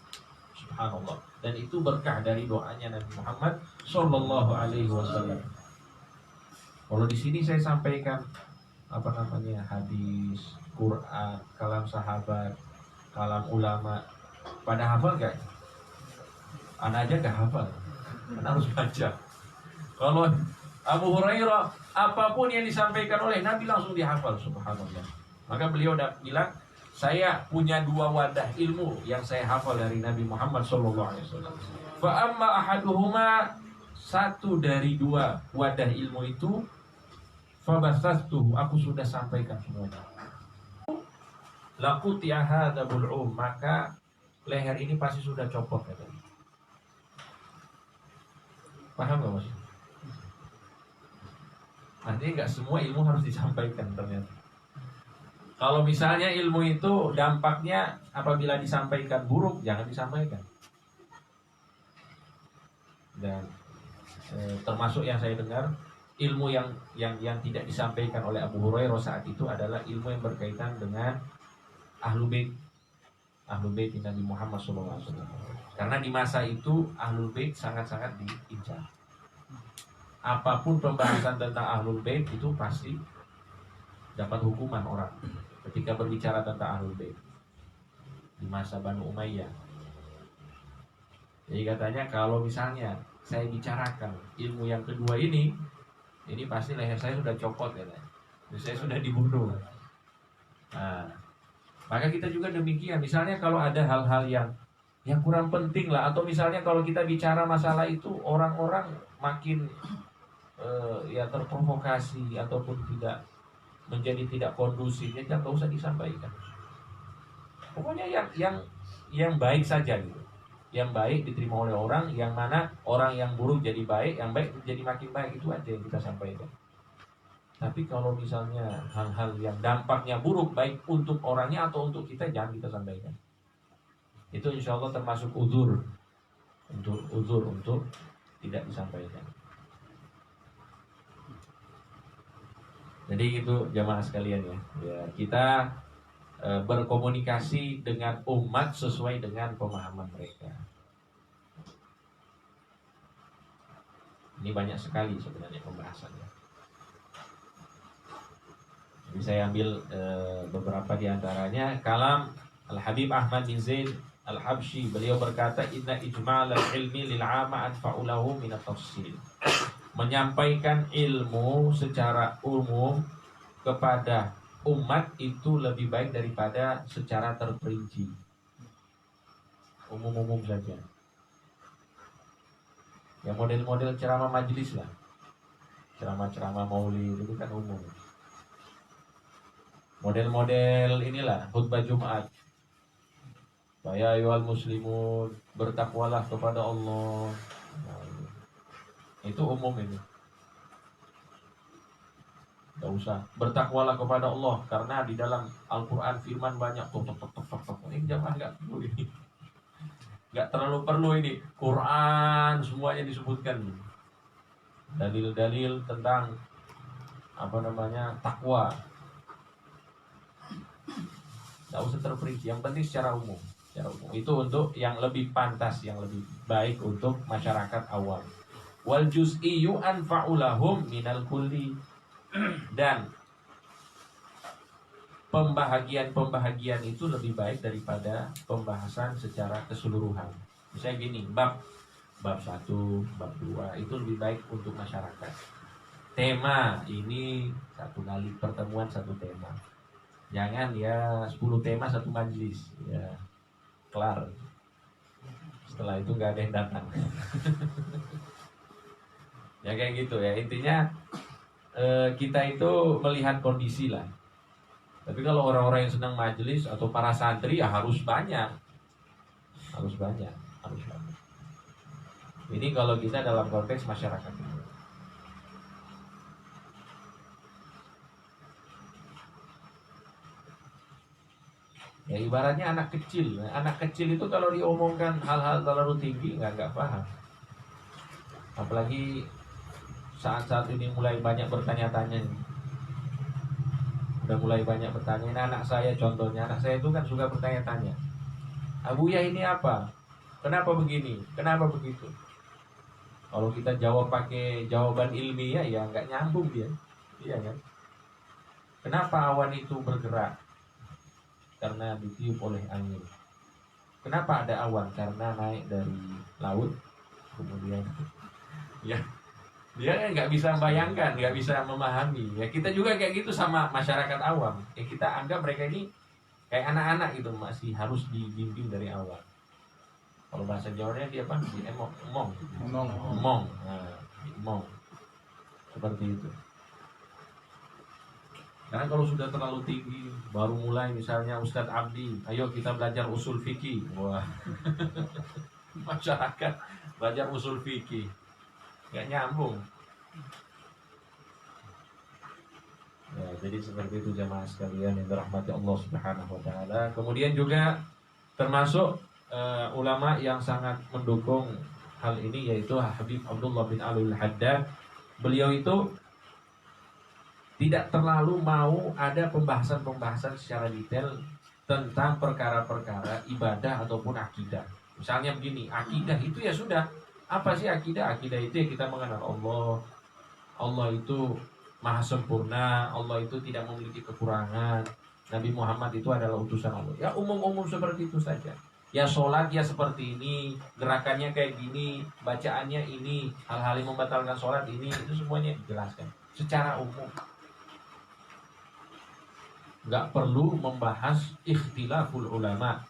Subhanallah. Dan itu berkah dari doanya Nabi Muhammad sallallahu alaihi wasallam. Kalau di sini saya sampaikan apa namanya, hadis, Quran, kalam sahabat, kalam ulama, pada hafal gak? Anak aja gak hafal, anak harus baca. Kalau Abu Hurairah, apapun yang disampaikan oleh Nabi langsung dihafal, subhanallah. Maka beliau udah bilang, saya punya 2 wadah ilmu yang saya hafal dari Nabi Muhammad SAW. Fa amma ahaduhuma, satu dari 2 wadah ilmu itu, fabasastuhu, aku sudah sampaikan semuanya. Laquti'a hadza bul'um, maka leher ini pasti sudah copot katanya. Paham gak maksudnya? Artinya gak semua ilmu harus disampaikan ternyata. Kalau misalnya ilmu itu dampaknya apabila disampaikan buruk, jangan disampaikan. Dan termasuk yang saya dengar, ilmu yang tidak disampaikan oleh Abu Hurairah saat itu adalah ilmu yang berkaitan dengan Ahlul Bait Nabi Muhammad SAW. Karena di masa itu Ahlul Bait sangat-sangat diincar. Apapun pembahasan tentang Ahlul Bait itu pasti dapat hukuman orang ketika berbicara tentang Ahlul Bait di masa Banu Umayyah. Jadi katanya kalau misalnya saya bicarakan ilmu yang kedua ini pasti leher saya sudah copot ya, saya sudah dibunuh. Nah, maka kita juga demikian. Misalnya kalau ada hal-hal yang kurang penting lah, atau misalnya kalau kita bicara masalah itu orang-orang makin ya terprovokasi ataupun menjadi tidak kondusif, ya jangan usah disampaikan. Pokoknya yang baik saja gitu. Yang baik diterima oleh orang, yang mana orang yang buruk jadi baik, yang baik jadi makin baik, itu aja yang kita sampaikan. Tapi kalau misalnya hal-hal yang dampaknya buruk baik untuk orangnya atau untuk kita, jangan kita sampaikan. Itu insya Allah termasuk uzur untuk tidak disampaikan. Jadi itu jamaah sekalian ya kita berkomunikasi dengan umat sesuai dengan pemahaman mereka. Ini banyak sekali sebenarnya pembahasannya. Jadi saya ambil beberapa di antaranya. Kalam Al-Habib Ahmad bin Zaid Al-Habsyi, beliau berkata, inna ijma'al ilmi lil'ama anfa'u lahu min at-tafsil. Menyampaikan ilmu secara umum kepada umat itu lebih baik daripada secara terperinci. Umum-umum saja. Ya model-model ceramah majelis lah. Ceramah-ceramah maulid itu kan umum. Model-model inilah khutbah Jumat. Ya ayyuhal muslimun, bertakwalah kepada Allah. Itu umum ini. Tidak usah bertakwalah kepada Allah, karena di dalam Al-Quran firman banyak. Ini jangan, nggak perlu ini. Nggak terlalu perlu ini. Quran semuanya disebutkan. Dalil-dalil tentang takwa. Nggak usah terperinci. Yang penting secara umum. Secara umum. Itu untuk yang lebih pantas, yang lebih baik untuk masyarakat awam. Wal juz'iyyu anfa'u lahum minal kulli. Dan pembahagian itu lebih baik daripada pembahasan secara keseluruhan. Misalnya gini, bab 1, bab 2 itu lebih baik untuk masyarakat. Tema ini satu kali pertemuan satu tema. Jangan ya 10 tema satu majelis. Ya kelar. Setelah itu nggak ada yang datang. Ya kayak gitu ya. Intinya kita itu melihat kondisi lah. Tapi kalau orang-orang yang senang majelis atau para santri ya harus banyak. Ini kalau kita dalam konteks masyarakat. Ya ibaratnya anak kecil. Anak kecil itu kalau diomongkan hal-hal terlalu tinggi nggak paham. Apalagi saat-saat ini mulai banyak bertanya-tanya. Udah mulai banyak bertanya. Nah, anak saya contohnya, anak saya itu kan suka bertanya-tanya. Abu ya ini apa? Kenapa begini? Kenapa begitu? Kalau kita jawab pakai jawaban ilmiah ya nggak nyambung dia. Iya kan? Kenapa awan itu bergerak? Karena ditiup oleh angin. Kenapa ada awan? Karena naik dari laut. Kemudian ya dia nggak bisa bayangkan, nggak bisa memahami. Ya kita juga kayak gitu sama masyarakat awam. Ya kita anggap mereka ini kayak anak-anak gitu, masih harus dibimbing dari awal. Kalau bahasa Jawanya dia apa? Emong. Nah, seperti itu. Karena kalau sudah terlalu tinggi, baru mulai misalnya Ustadz Abdi, ayo kita belajar usul fikih. Wah, masyarakat belajar usul fikih. Gak nyambung. Ya, jadi seperti itu jamaah sekalian yang dirahmati Allah Subhanahu wa taala. Kemudian juga termasuk ulama yang sangat mendukung hal ini yaitu Habib Abdullah bin Alul Haddad. Beliau itu tidak terlalu mau ada pembahasan-pembahasan secara detail tentang perkara-perkara ibadah ataupun akidah. Misalnya begini, akidah itu ya sudah. Apa sih akidah? Akidah itu ya kita mengenal Allah. Allah itu maha sempurna. Allah itu tidak memiliki kekurangan. Nabi Muhammad itu adalah utusan Allah. Ya umum-umum seperti itu saja. Ya sholat ya seperti ini. Gerakannya kayak gini. Bacaannya ini. Hal-hal yang membatalkan sholat ini. Itu semuanya dijelaskan secara umum. Nggak perlu membahas ikhtilaful ulama.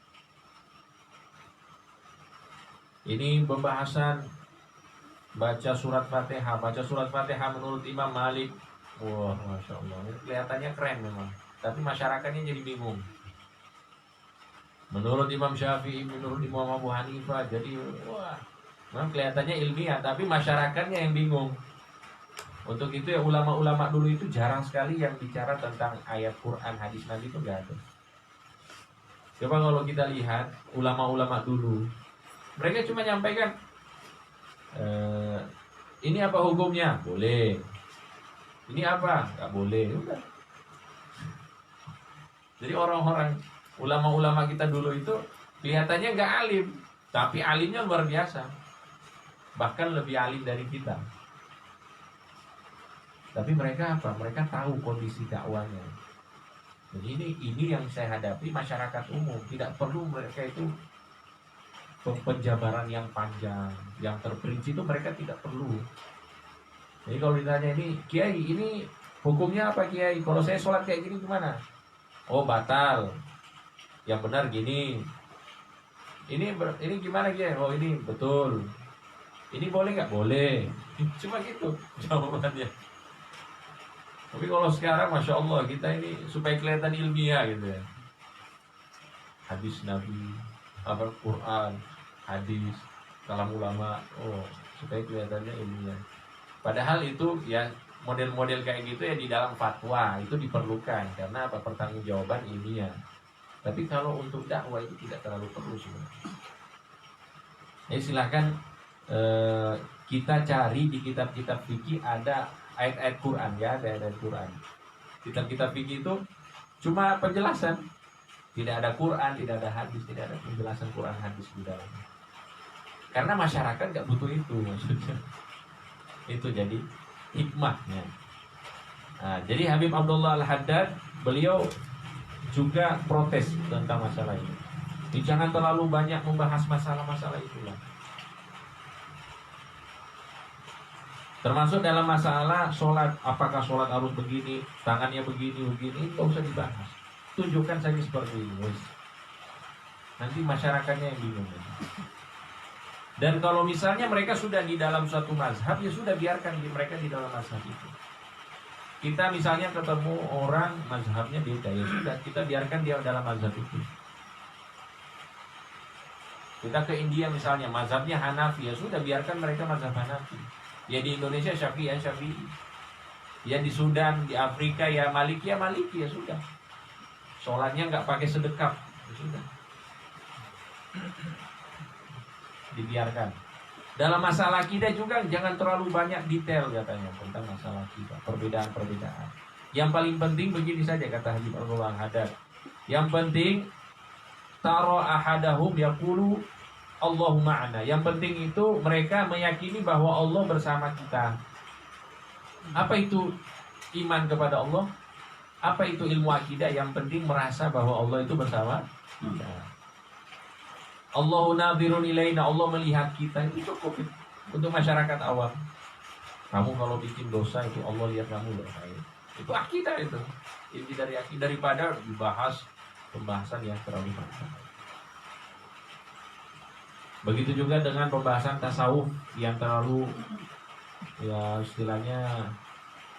Ini pembahasan baca surat Fatihah. Baca surat Fatihah menurut Imam Malik. Wah, Masya Allah. Ini kelihatannya keren memang. Tapi masyarakatnya jadi bingung. Menurut Imam Syafi'i, menurut Imam Abu Hanifah. Jadi, wah. Memang kelihatannya ilmiah. Tapi masyarakatnya yang bingung. Untuk itu ya ulama-ulama dulu itu jarang sekali yang bicara tentang ayat Quran, hadis Nabi itu nggak ada. Coba kalau kita lihat ulama-ulama dulu. Mereka cuma nyampaikan ini apa hukumnya? Boleh. Ini apa? Nggak boleh. Udah. Jadi orang-orang ulama-ulama kita dulu itu kelihatannya nggak alim, tapi alimnya luar biasa. Bahkan lebih alim dari kita. Tapi mereka apa? Mereka tahu kondisi dakwanya. Jadi ini yang saya hadapi masyarakat umum. Tidak perlu mereka itu penjabaran yang panjang, yang terperinci itu mereka tidak perlu. Jadi kalau ditanya ini, Kiai ini hukumnya apa Kiai? Kalau saya sholat kayak gini gimana? Oh batal. Yang benar gini. Ini gimana Kiai? Oh ini betul. Ini boleh nggak? Boleh. Cuma gitu jawabannya. Tapi kalau sekarang Masya Allah kita ini supaya kelihatan ilmiah gitu ya. Hadis Nabi, apa Quran, hadis, kalam ulama, supaya kelihatannya ilmiah. Padahal itu ya model-model kayak gitu ya di dalam fatwa itu diperlukan karena apa? Pertanggungjawaban ilmiah. Tapi kalau untuk dakwah itu tidak terlalu perlu sebenarnya. Jadi silakan kita cari di kitab-kitab fikih ada ayat-ayat Quran ya, ada ayat Quran. Kitab-kitab fikih itu cuma penjelasan. Tidak ada Quran, tidak ada hadis, tidak ada penjelasan Quran hadis di dalamnya. Karena masyarakat nggak butuh itu maksudnya. Itu jadi hikmahnya. Nah, jadi Habib Abdullah Al-Haddad beliau juga protes tentang masalah ini. Jangan terlalu banyak membahas masalah-masalah itulah. Termasuk dalam masalah sholat, apakah sholat harus begini, tangannya begini, itu nggak usah dibahas. Tunjukkan saja seperti ini. Nanti masyarakatnya yang bingung. Dan kalau misalnya mereka sudah di dalam suatu mazhab, ya sudah biarkan mereka di dalam mazhab itu. Kita misalnya ketemu orang mazhabnya beda, ya sudah kita biarkan dia dalam mazhab itu. Kita ke India misalnya, mazhabnya Hanafi, ya sudah biarkan mereka mazhab Hanafi. Ya di Indonesia Syafi'i, ya Syafi'i. Ya di Sudan, di Afrika ya Maliki, ya sudah. Sholatnya nggak pakai sedekap, ya sudah. Dibiarkan. Dalam masalah akidah juga jangan terlalu banyak detail katanya tentang masalah akidah, perbedaan-perbedaan. Yang paling penting begini saja kata Habib Abdullah Al-Haddad. Yang penting taro ahadahum yaqulu Allahumma ma'ana. Yang penting itu mereka meyakini bahwa Allah bersama kita. Apa itu iman kepada Allah? Apa itu ilmu akidah? Yang penting merasa bahwa Allah itu bersama kita. Allahu nadhirun ilaina, Allah melihat kita, itu cukup untuk masyarakat awam. Kamu kalau bikin dosa itu Allah lihat kamu loh. Itu akidah itu. Inti dari akidah daripada dibahas pembahasan yang terlalu panjang. Begitu juga dengan pembahasan tasawuf yang terlalu ya istilahnya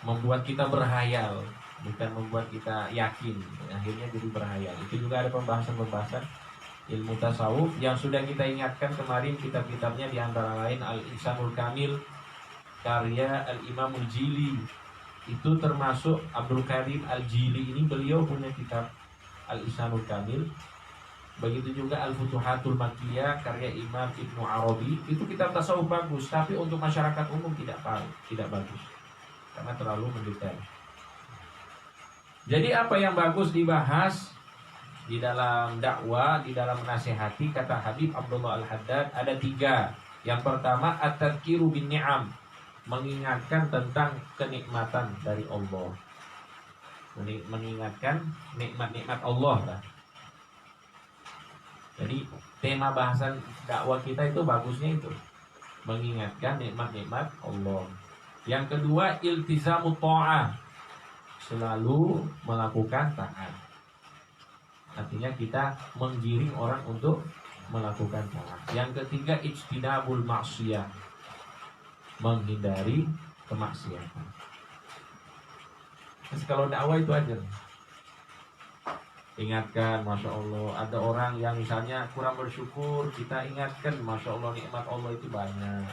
membuat kita berhayal, bukan membuat kita yakin. Akhirnya jadi berhayal. Itu juga ada pembahasan-pembahasan ilmu tasawuf yang sudah kita ingatkan kemarin, kitab-kitabnya di antara lain Al-Ihsanul Kamil karya Al-Imamul Jili. Itu termasuk Abdul Karim Al-Jili ini, beliau punya kitab Al-Ihsanul Kamil. Begitu juga Al-Futuhatul Makkiyah karya Imam Ibnu Arabi. Itu kitab tasawuf bagus, tapi untuk masyarakat umum tidak bagus karena terlalu mendetail. Jadi apa yang bagus dibahas di dalam dakwah, di dalam menasihati, kata Habib Abdullah Al-Haddad ada 3. Yang pertama at-tadhkiru bin ni'am, mengingatkan tentang kenikmatan dari Allah, mengingatkan nikmat-nikmat Allah lah. Jadi tema bahasan dakwah kita itu bagusnya itu mengingatkan nikmat-nikmat Allah. Yang kedua iltizamu ta'ah, selalu melakukan taat. Artinya kita menggiring orang untuk melakukan taat. Yang ketiga ijtinabul maksiyah, menghindari kemaksiatan. Terus kalau dakwah itu aja. Ingatkan, Masya Allah, ada orang yang misalnya kurang bersyukur, kita ingatkan, Masya Allah, nikmat Allah itu banyak.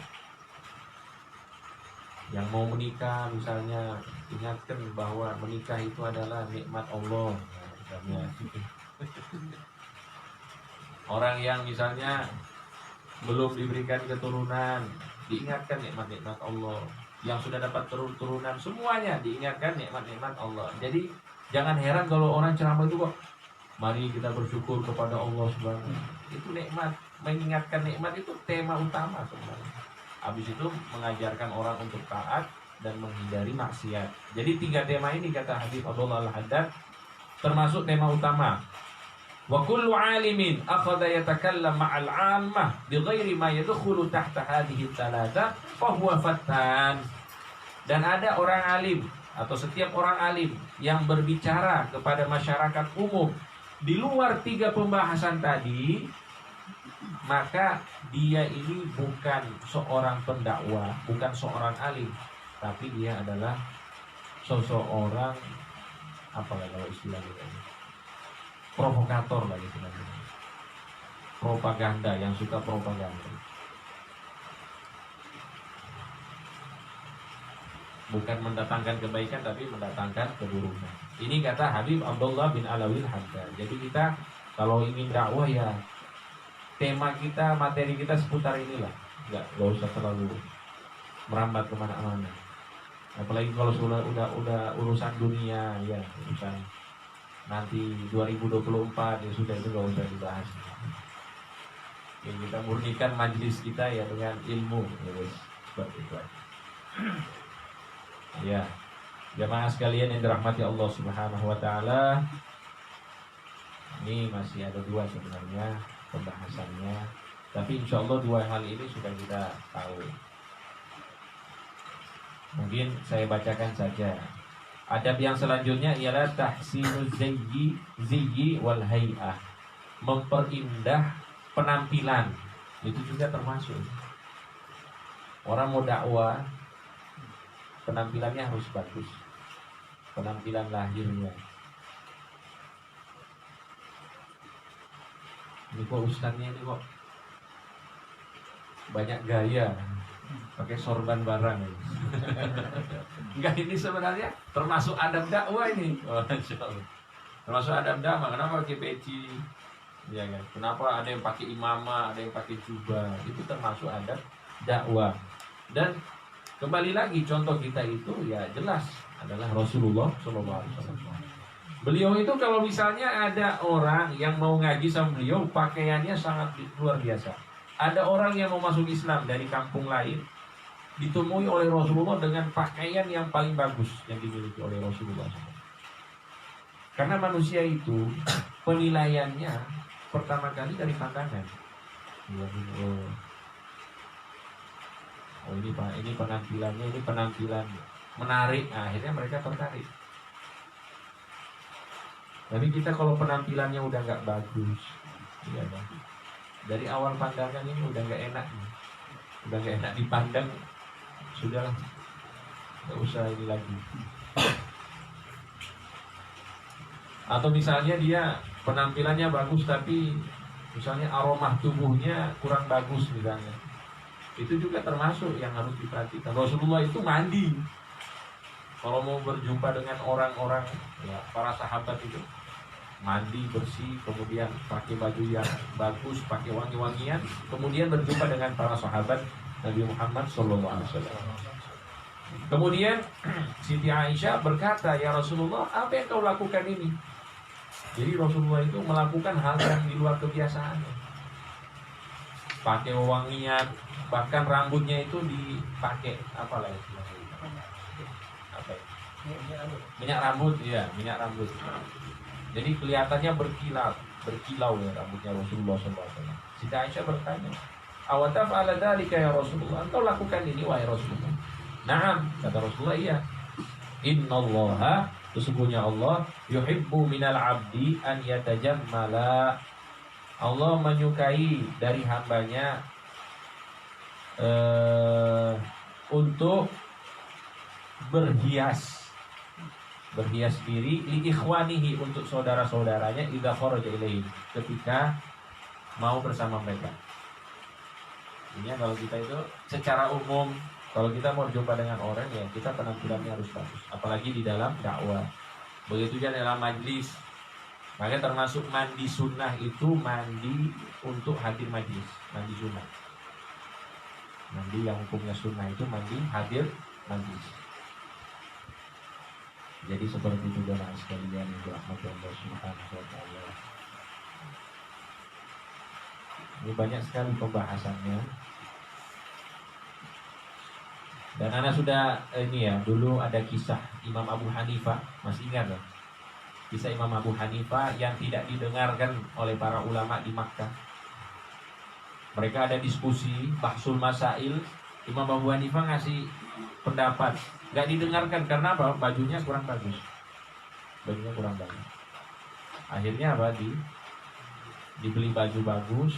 Yang mau menikah misalnya, ingatkan bahwa menikah itu adalah nikmat Allah. Misalnya orang yang misalnya belum diberikan keturunan, diingatkan nikmat-nikmat Allah. Yang sudah dapat turunan, semuanya diingatkan nikmat-nikmat Allah. Jadi jangan heran kalau orang ceramah itu kok, mari kita bersyukur kepada Allah Subhanahu. Itu nikmat, mengingatkan nikmat itu tema utama sebenarnya. Habis itu mengajarkan orang untuk taat dan menghindari maksiat. Jadi 3 tema ini kata Habib Abdullah Al-Haddad termasuk tema utama. Wa kullu alimin akhadha yatakallam ma'al 'ammah bighairi ma yadkhulu tahta hadhihi thalatha fa huwa fattan. Dan ada orang alim atau setiap orang alim yang berbicara kepada masyarakat umum di luar 3 pembahasan tadi, maka dia ini bukan seorang pendakwah, bukan seorang alim, tapi dia adalah seseorang apa kalau istilahnya, provokator lagi istilahnya, propaganda, yang suka propaganda. Bukan mendatangkan kebaikan tapi mendatangkan keburukan. Ini kata Habib Abdullah bin Alawi Al-Haddad. Jadi kita kalau ingin dakwah ya tema kita, materi kita seputar inilah. Enggak usah terlalu merambat kemana-mana. Apalagi kalau sudah urusan dunia ya, urusan nanti 2024 ya sudah, itu nggak usah dibahas. Ya, kita murnikan majelis kita ya dengan ilmu, ya guys, seperti itu aja. Ya, jamaah sekalian yang dirahmati Allah Subhanahu wa taala. Ini masih ada dua sebenarnya pembahasannya, tapi insya Allah dua hal ini sudah kita tahu. Mungkin saya bacakan saja. Adab yang selanjutnya ialah tahsinul ziyyi wal hay'ah, memperindah penampilan. Itu juga termasuk. Orang mau dakwah, penampilannya harus bagus, penampilan lahirnya. Ini kok ustadznya ini kok banyak gaya, pakai sorban barang. Enggak, ini sebenarnya termasuk adab dakwah ini. Oh, Masya Allah. Termasuk adab dakwah. Kenapa pakai peci? Ya kan? Kenapa ada yang pakai imamah, ada yang pakai jubah? Itu termasuk adab dakwah. Dan kembali lagi contoh kita itu ya jelas adalah Rasulullah SAW. Beliau itu kalau misalnya ada orang yang mau ngaji sama beliau, pakaiannya sangat luar biasa. Ada orang yang mau masuk Islam dari kampung lain, ditemui oleh Rasulullah dengan pakaian yang paling bagus yang dimiliki oleh Rasulullah SAW. Karena manusia itu penilaiannya pertama kali dari pandangan. Oh ini Pak, ini penampilannya, ini penampilan menarik. Nah, akhirnya mereka tertarik. Tapi kita kalau penampilannya udah nggak bagus, ya kan? Dari awal pandangan ini udah nggak enak, udah nggak enak dipandang, sudahlah, nggak usah ini lagi. Atau misalnya dia penampilannya bagus tapi misalnya aroma tubuhnya kurang bagus misalnya, itu juga termasuk yang harus diperhatikan. Rasulullah itu mandi kalau mau berjumpa dengan orang-orang, ya, para sahabat itu mandi bersih, kemudian pakai baju yang bagus, pakai wangi-wangian, kemudian berjumpa dengan para sahabat Nabi Muhammad SAW. Kemudian Siti Aisyah berkata, ya Rasulullah, apa yang kau lakukan ini? Jadi Rasulullah itu melakukan hal yang di luar kebiasaan, pakai wangian, bahkan rambutnya itu dipakai apa lah istilahnya? Apa ya? Minyak rambut, ya, minyak rambut. Jadi kelihatannya berkilau ya rambutnya Rasulullah SAW. Siti Aisyah bertanya, awataf ala dzalika ya Rasulullah, engkau lakukan ini wahai Rasulullah? Naam, kata Rasulullah, iya. Innallaha, sesungguhnya Allah, yuhibbu minal abdi an yatajammala. Allah menyukai dari hambanya untuk berhias diri li ikhwanihi, untuk saudara-saudaranya, idza kharaja ilaihi, ketika mau bersama mereka. Ini kalau kita itu secara umum, kalau kita mau berjumpa dengan orang, ya kita penampilannya harus bagus, apalagi di dalam dakwah. Begitu juga dalam majlis. Maka termasuk mandi sunnah itu mandi untuk hadir majlis, mandi sunnah. Mandi yang hukumnya sunnah itu mandi hadir majlis. Jadi seperti itu jemaah sekalian yang dirahmati Allah Subhanahu wa taala. Ini banyak sekali pembahasannya. Dan anak sudah ini ya, dulu ada kisah Imam Abu Hanifah, masih ingat ya? Kisah Imam Abu Hanifah yang tidak didengarkan oleh para ulama di Makkah. Mereka ada diskusi, bahsul masail, Imam Abu Hanifah ngasih pendapat, gak didengarkan karena apa? Bajunya kurang bagus. Bajunya kurang bagus. Akhirnya apa? Dibeli baju bagus,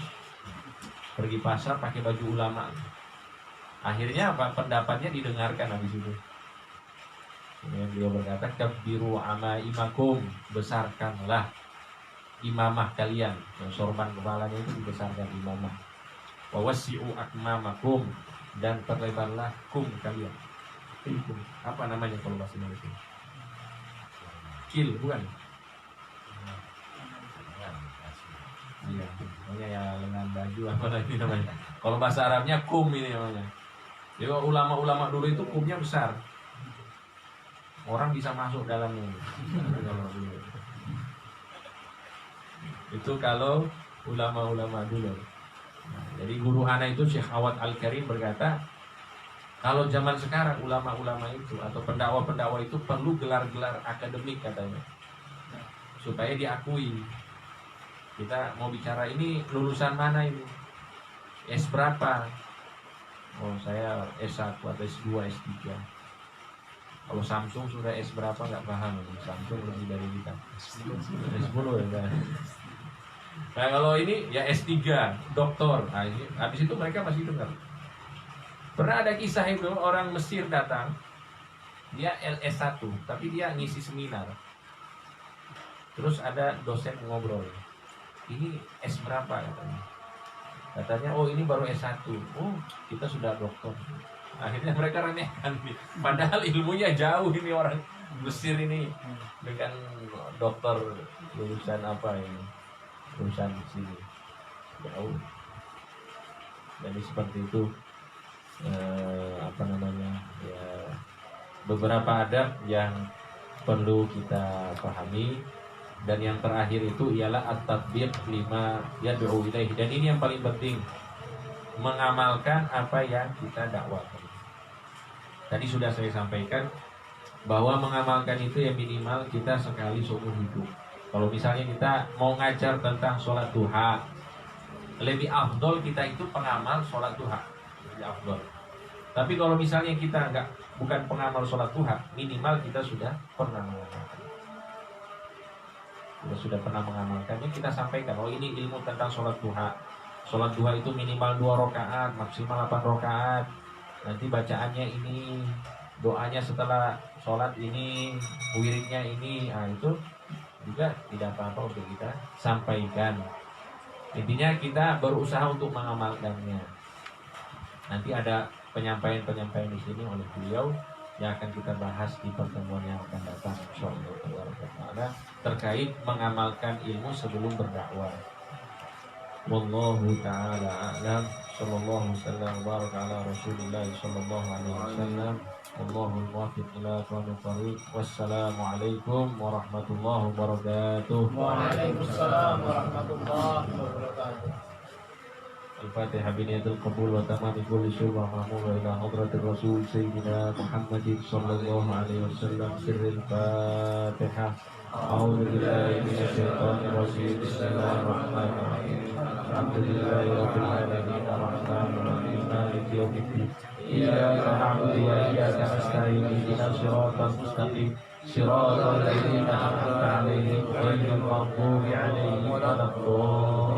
pergi pasar pakai baju ulama. Akhirnya apa? Pendapatnya didengarkan habis itu. Kemudian beliau berkata, kabbiru amaimakum, besarkanlah imamah kalian. Yang sorban kepalanya itu dibesarkan imamah. Wa wasi'u akmamakum, dan perlebarlah kum kalian. Kum. Apa namanya kalau bahasa Indonesia? Kil, bukan? Iya, namanya ya lengan baju apa lagi namanya. Kalau bahasa Arabnya kum ini namanya. Jadi ulama-ulama dulu itu kumnya besar. Orang bisa masuk dalamnya. Itu kalau ulama-ulama dulu. Nah, jadi guru ana itu Syekh Awad Al-Karim berkata, kalau zaman sekarang ulama-ulama itu atau pendakwa-pendakwa itu perlu gelar-gelar akademik katanya, supaya diakui. Kita mau bicara ini lulusan mana ini? S berapa? Oh saya S1 atau S2, S3. Kalau Samsung sudah S berapa nggak paham. Samsung lebih dari kita. S10 ya kan? Nah kalau ini ya S3, doktor. Nah, habis itu mereka masih dengar. Pernah ada kisah itu orang Mesir datang, dia LS1, tapi dia ngisi seminar. Terus ada dosen ngobrol, ini S berapa katanya? Katanya, oh ini baru S1. Oh kita sudah doktor. Akhirnya mereka remehkan nih. Padahal ilmunya jauh ini orang Mesir ini dengan dokter lulusan apa ini? Lulusan sini jauh. Jadi seperti itu. Ya, beberapa adab yang perlu kita pahami. Dan yang terakhir itu ialah at-tatbiq lima yad'u ilaih. Dan ini yang paling penting, mengamalkan apa yang kita dakwakan. Tadi sudah saya sampaikan bahwa mengamalkan itu ya minimal kita sekali seumur hidup. Kalau misalnya kita mau ngajar tentang sholat duha, lebih afdol kita itu pengamal sholat duha, lebih afdol. Tapi kalau misalnya kita bukan pengamal sholat duha, minimal kita sudah pernah mengamalkan. Kita sudah pernah mengamalkannya, kita sampaikan, oh ini ilmu tentang sholat duha. Sholat duha itu minimal 2 rakaat, maksimal 8 rakaat. Nanti bacaannya ini, doanya setelah sholat ini, wiridnya ini. Nah itu juga tidak apa-apa untuk kita sampaikan. Intinya kita berusaha untuk mengamalkannya. Nanti ada penyampaian-penyampaian di sini oleh beliau yang akan kita bahas di pertemuan yang akan datang, insyaallah, terkait mengamalkan ilmu sebelum berdakwah. Wallahu ta'ala a'lam. Sallallahu wasallam baraka ala Rasulillah sallallahu alaihi wasallam. Wallahu muwaffiq ila aqwamit thariq. Wassalamualaikum warahmatullahi wabarakatuh. Waalaikumsalam warahmatullahi wabarakatuh. Al-Fatihah biniyatul qabul wa tamami kulli syurwa mahmud ila hadratir Rasul Sayyidina Muhammadin sallallahu alaihi wasallam. Sirril Fatihah. A'udzu billahi minasyaitonir rajim. Bismillahirrahmanirrahim. Alhamdulillahi rabbil alamin arrahmanir rahim maliki yaumiddin. Iyyaka na'budu wa iyyaka nasta'in. Ihdinas siratal mustaqim. Siratal ladzina an'amta 'alaihim ghairil maghdubi 'alaihim waladdallin.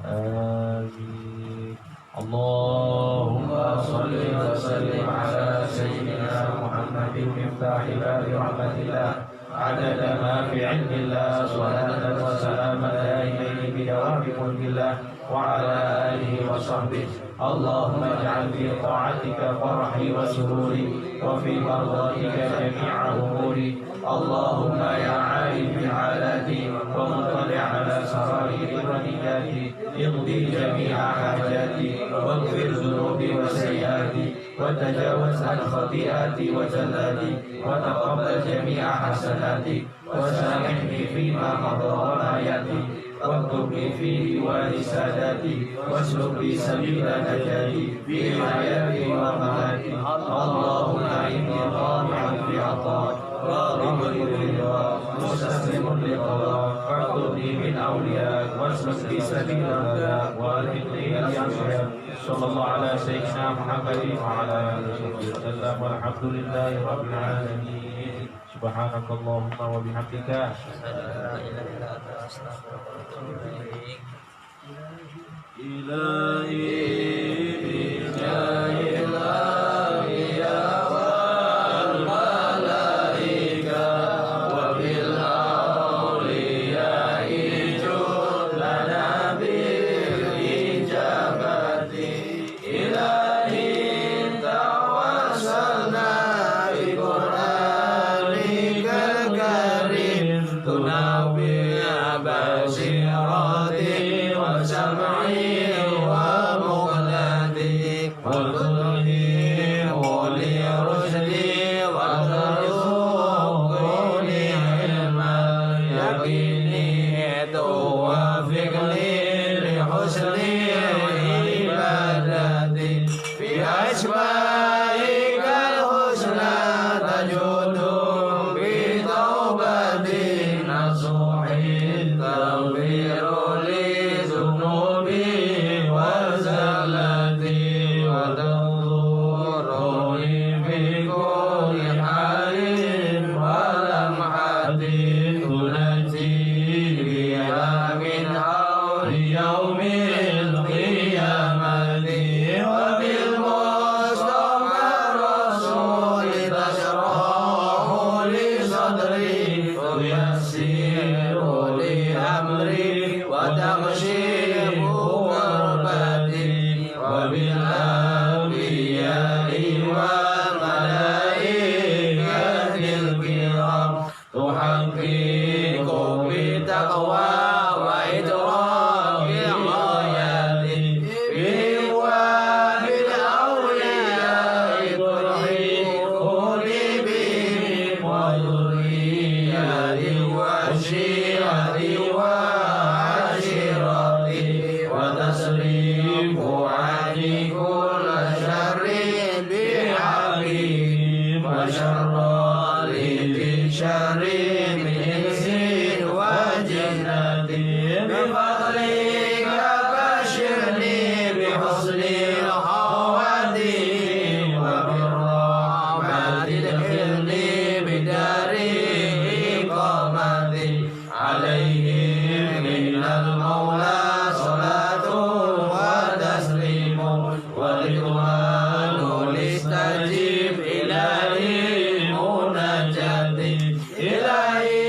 آمين. اللهم صل وسلم على سيدنا محمد مفتاح باب رحمة الله عدد ما في علم الله صلاة وسلاما دائمين بدوام ملك الله وعلى آله وصحبه. اللهم اجعل في طاعتك فرحي وسروري وفي مرضاتك جميع أموري. اللهم يا عالم بحالاتي ومطلع على سرائر ونياتي اقضي جميع حاجاتي واغفر ذنوبي وسيئاتي وتجاوز عن خطيئاتي وزلاتي وتقبل جميع حسناتي وسامحني فيما مضى وما يأتي واكتبني في ديوان ساداتي واسلك بي سبيل نجاتي في حياتي ومماتي. اللهم إني طامع في عطاء راغب بالرضا مستسلم للقضاء فاكتبني من أولياء واسلك بي سبيل الهدى والحقني بالأنبياء. صلى الله على سيدنا محمد وعلى آله وصحبه وسلم والحمد لله رب العالمين. سبحانك اللهم وبحمدك بصيرتي وسمعي ومقلتي وذريته والشيعة والعشيرة وتصريف عني كل شر بحقهم وشر ذي شر من إنس وجنة بفضلك بشرني بحسن الخواتيم وبالرحمة ادخلني بدار إقامتي عليهم من المولى صلاة وتسليم ورضوان لاستجب إلهي منجاتي إلهي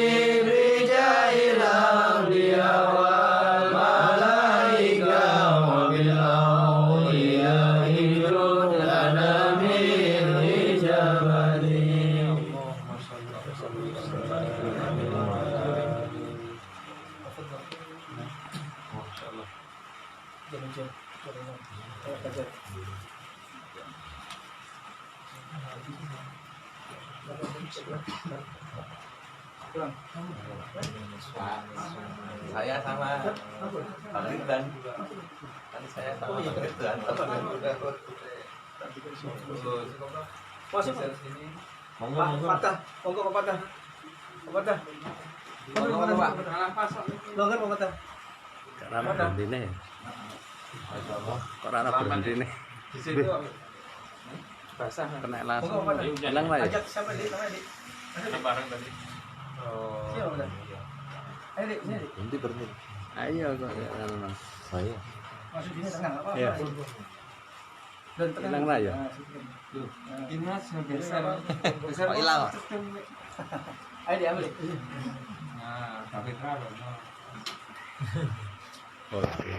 بجاه الأنبياء والملائكة وبالأولياء جد لنا من إجابتي. اللهم صل وسلم Masya Allah. Saya sama Pak Ridwan. Tadi saya sama Pak Ridwan. Masuk. Monggo, monggo. Patah. Monggo Pak Patah. Pak Patah. Monggo Pak. Monggo Pak Patah. Karena berhenti nih. Karena berhenti nih. Di situ Basah kena Monggo langsung. Pak Patah. Hilang lah ya. Ajak siapa Dik? Namanya Dik. Kita bareng tadi. Siapa Pak? Ayo Dik, sini Dik. Berhenti berhenti. Ayo kok ya memang. Oh iya. Masuk sini tengah enggak apa-apa. Iya. Dan tengah. Hilang lah ya. Ini Mas geser. Geser. Oh, hilang. Ayo diambil. Nah, tapi terlalu. Oh, iya.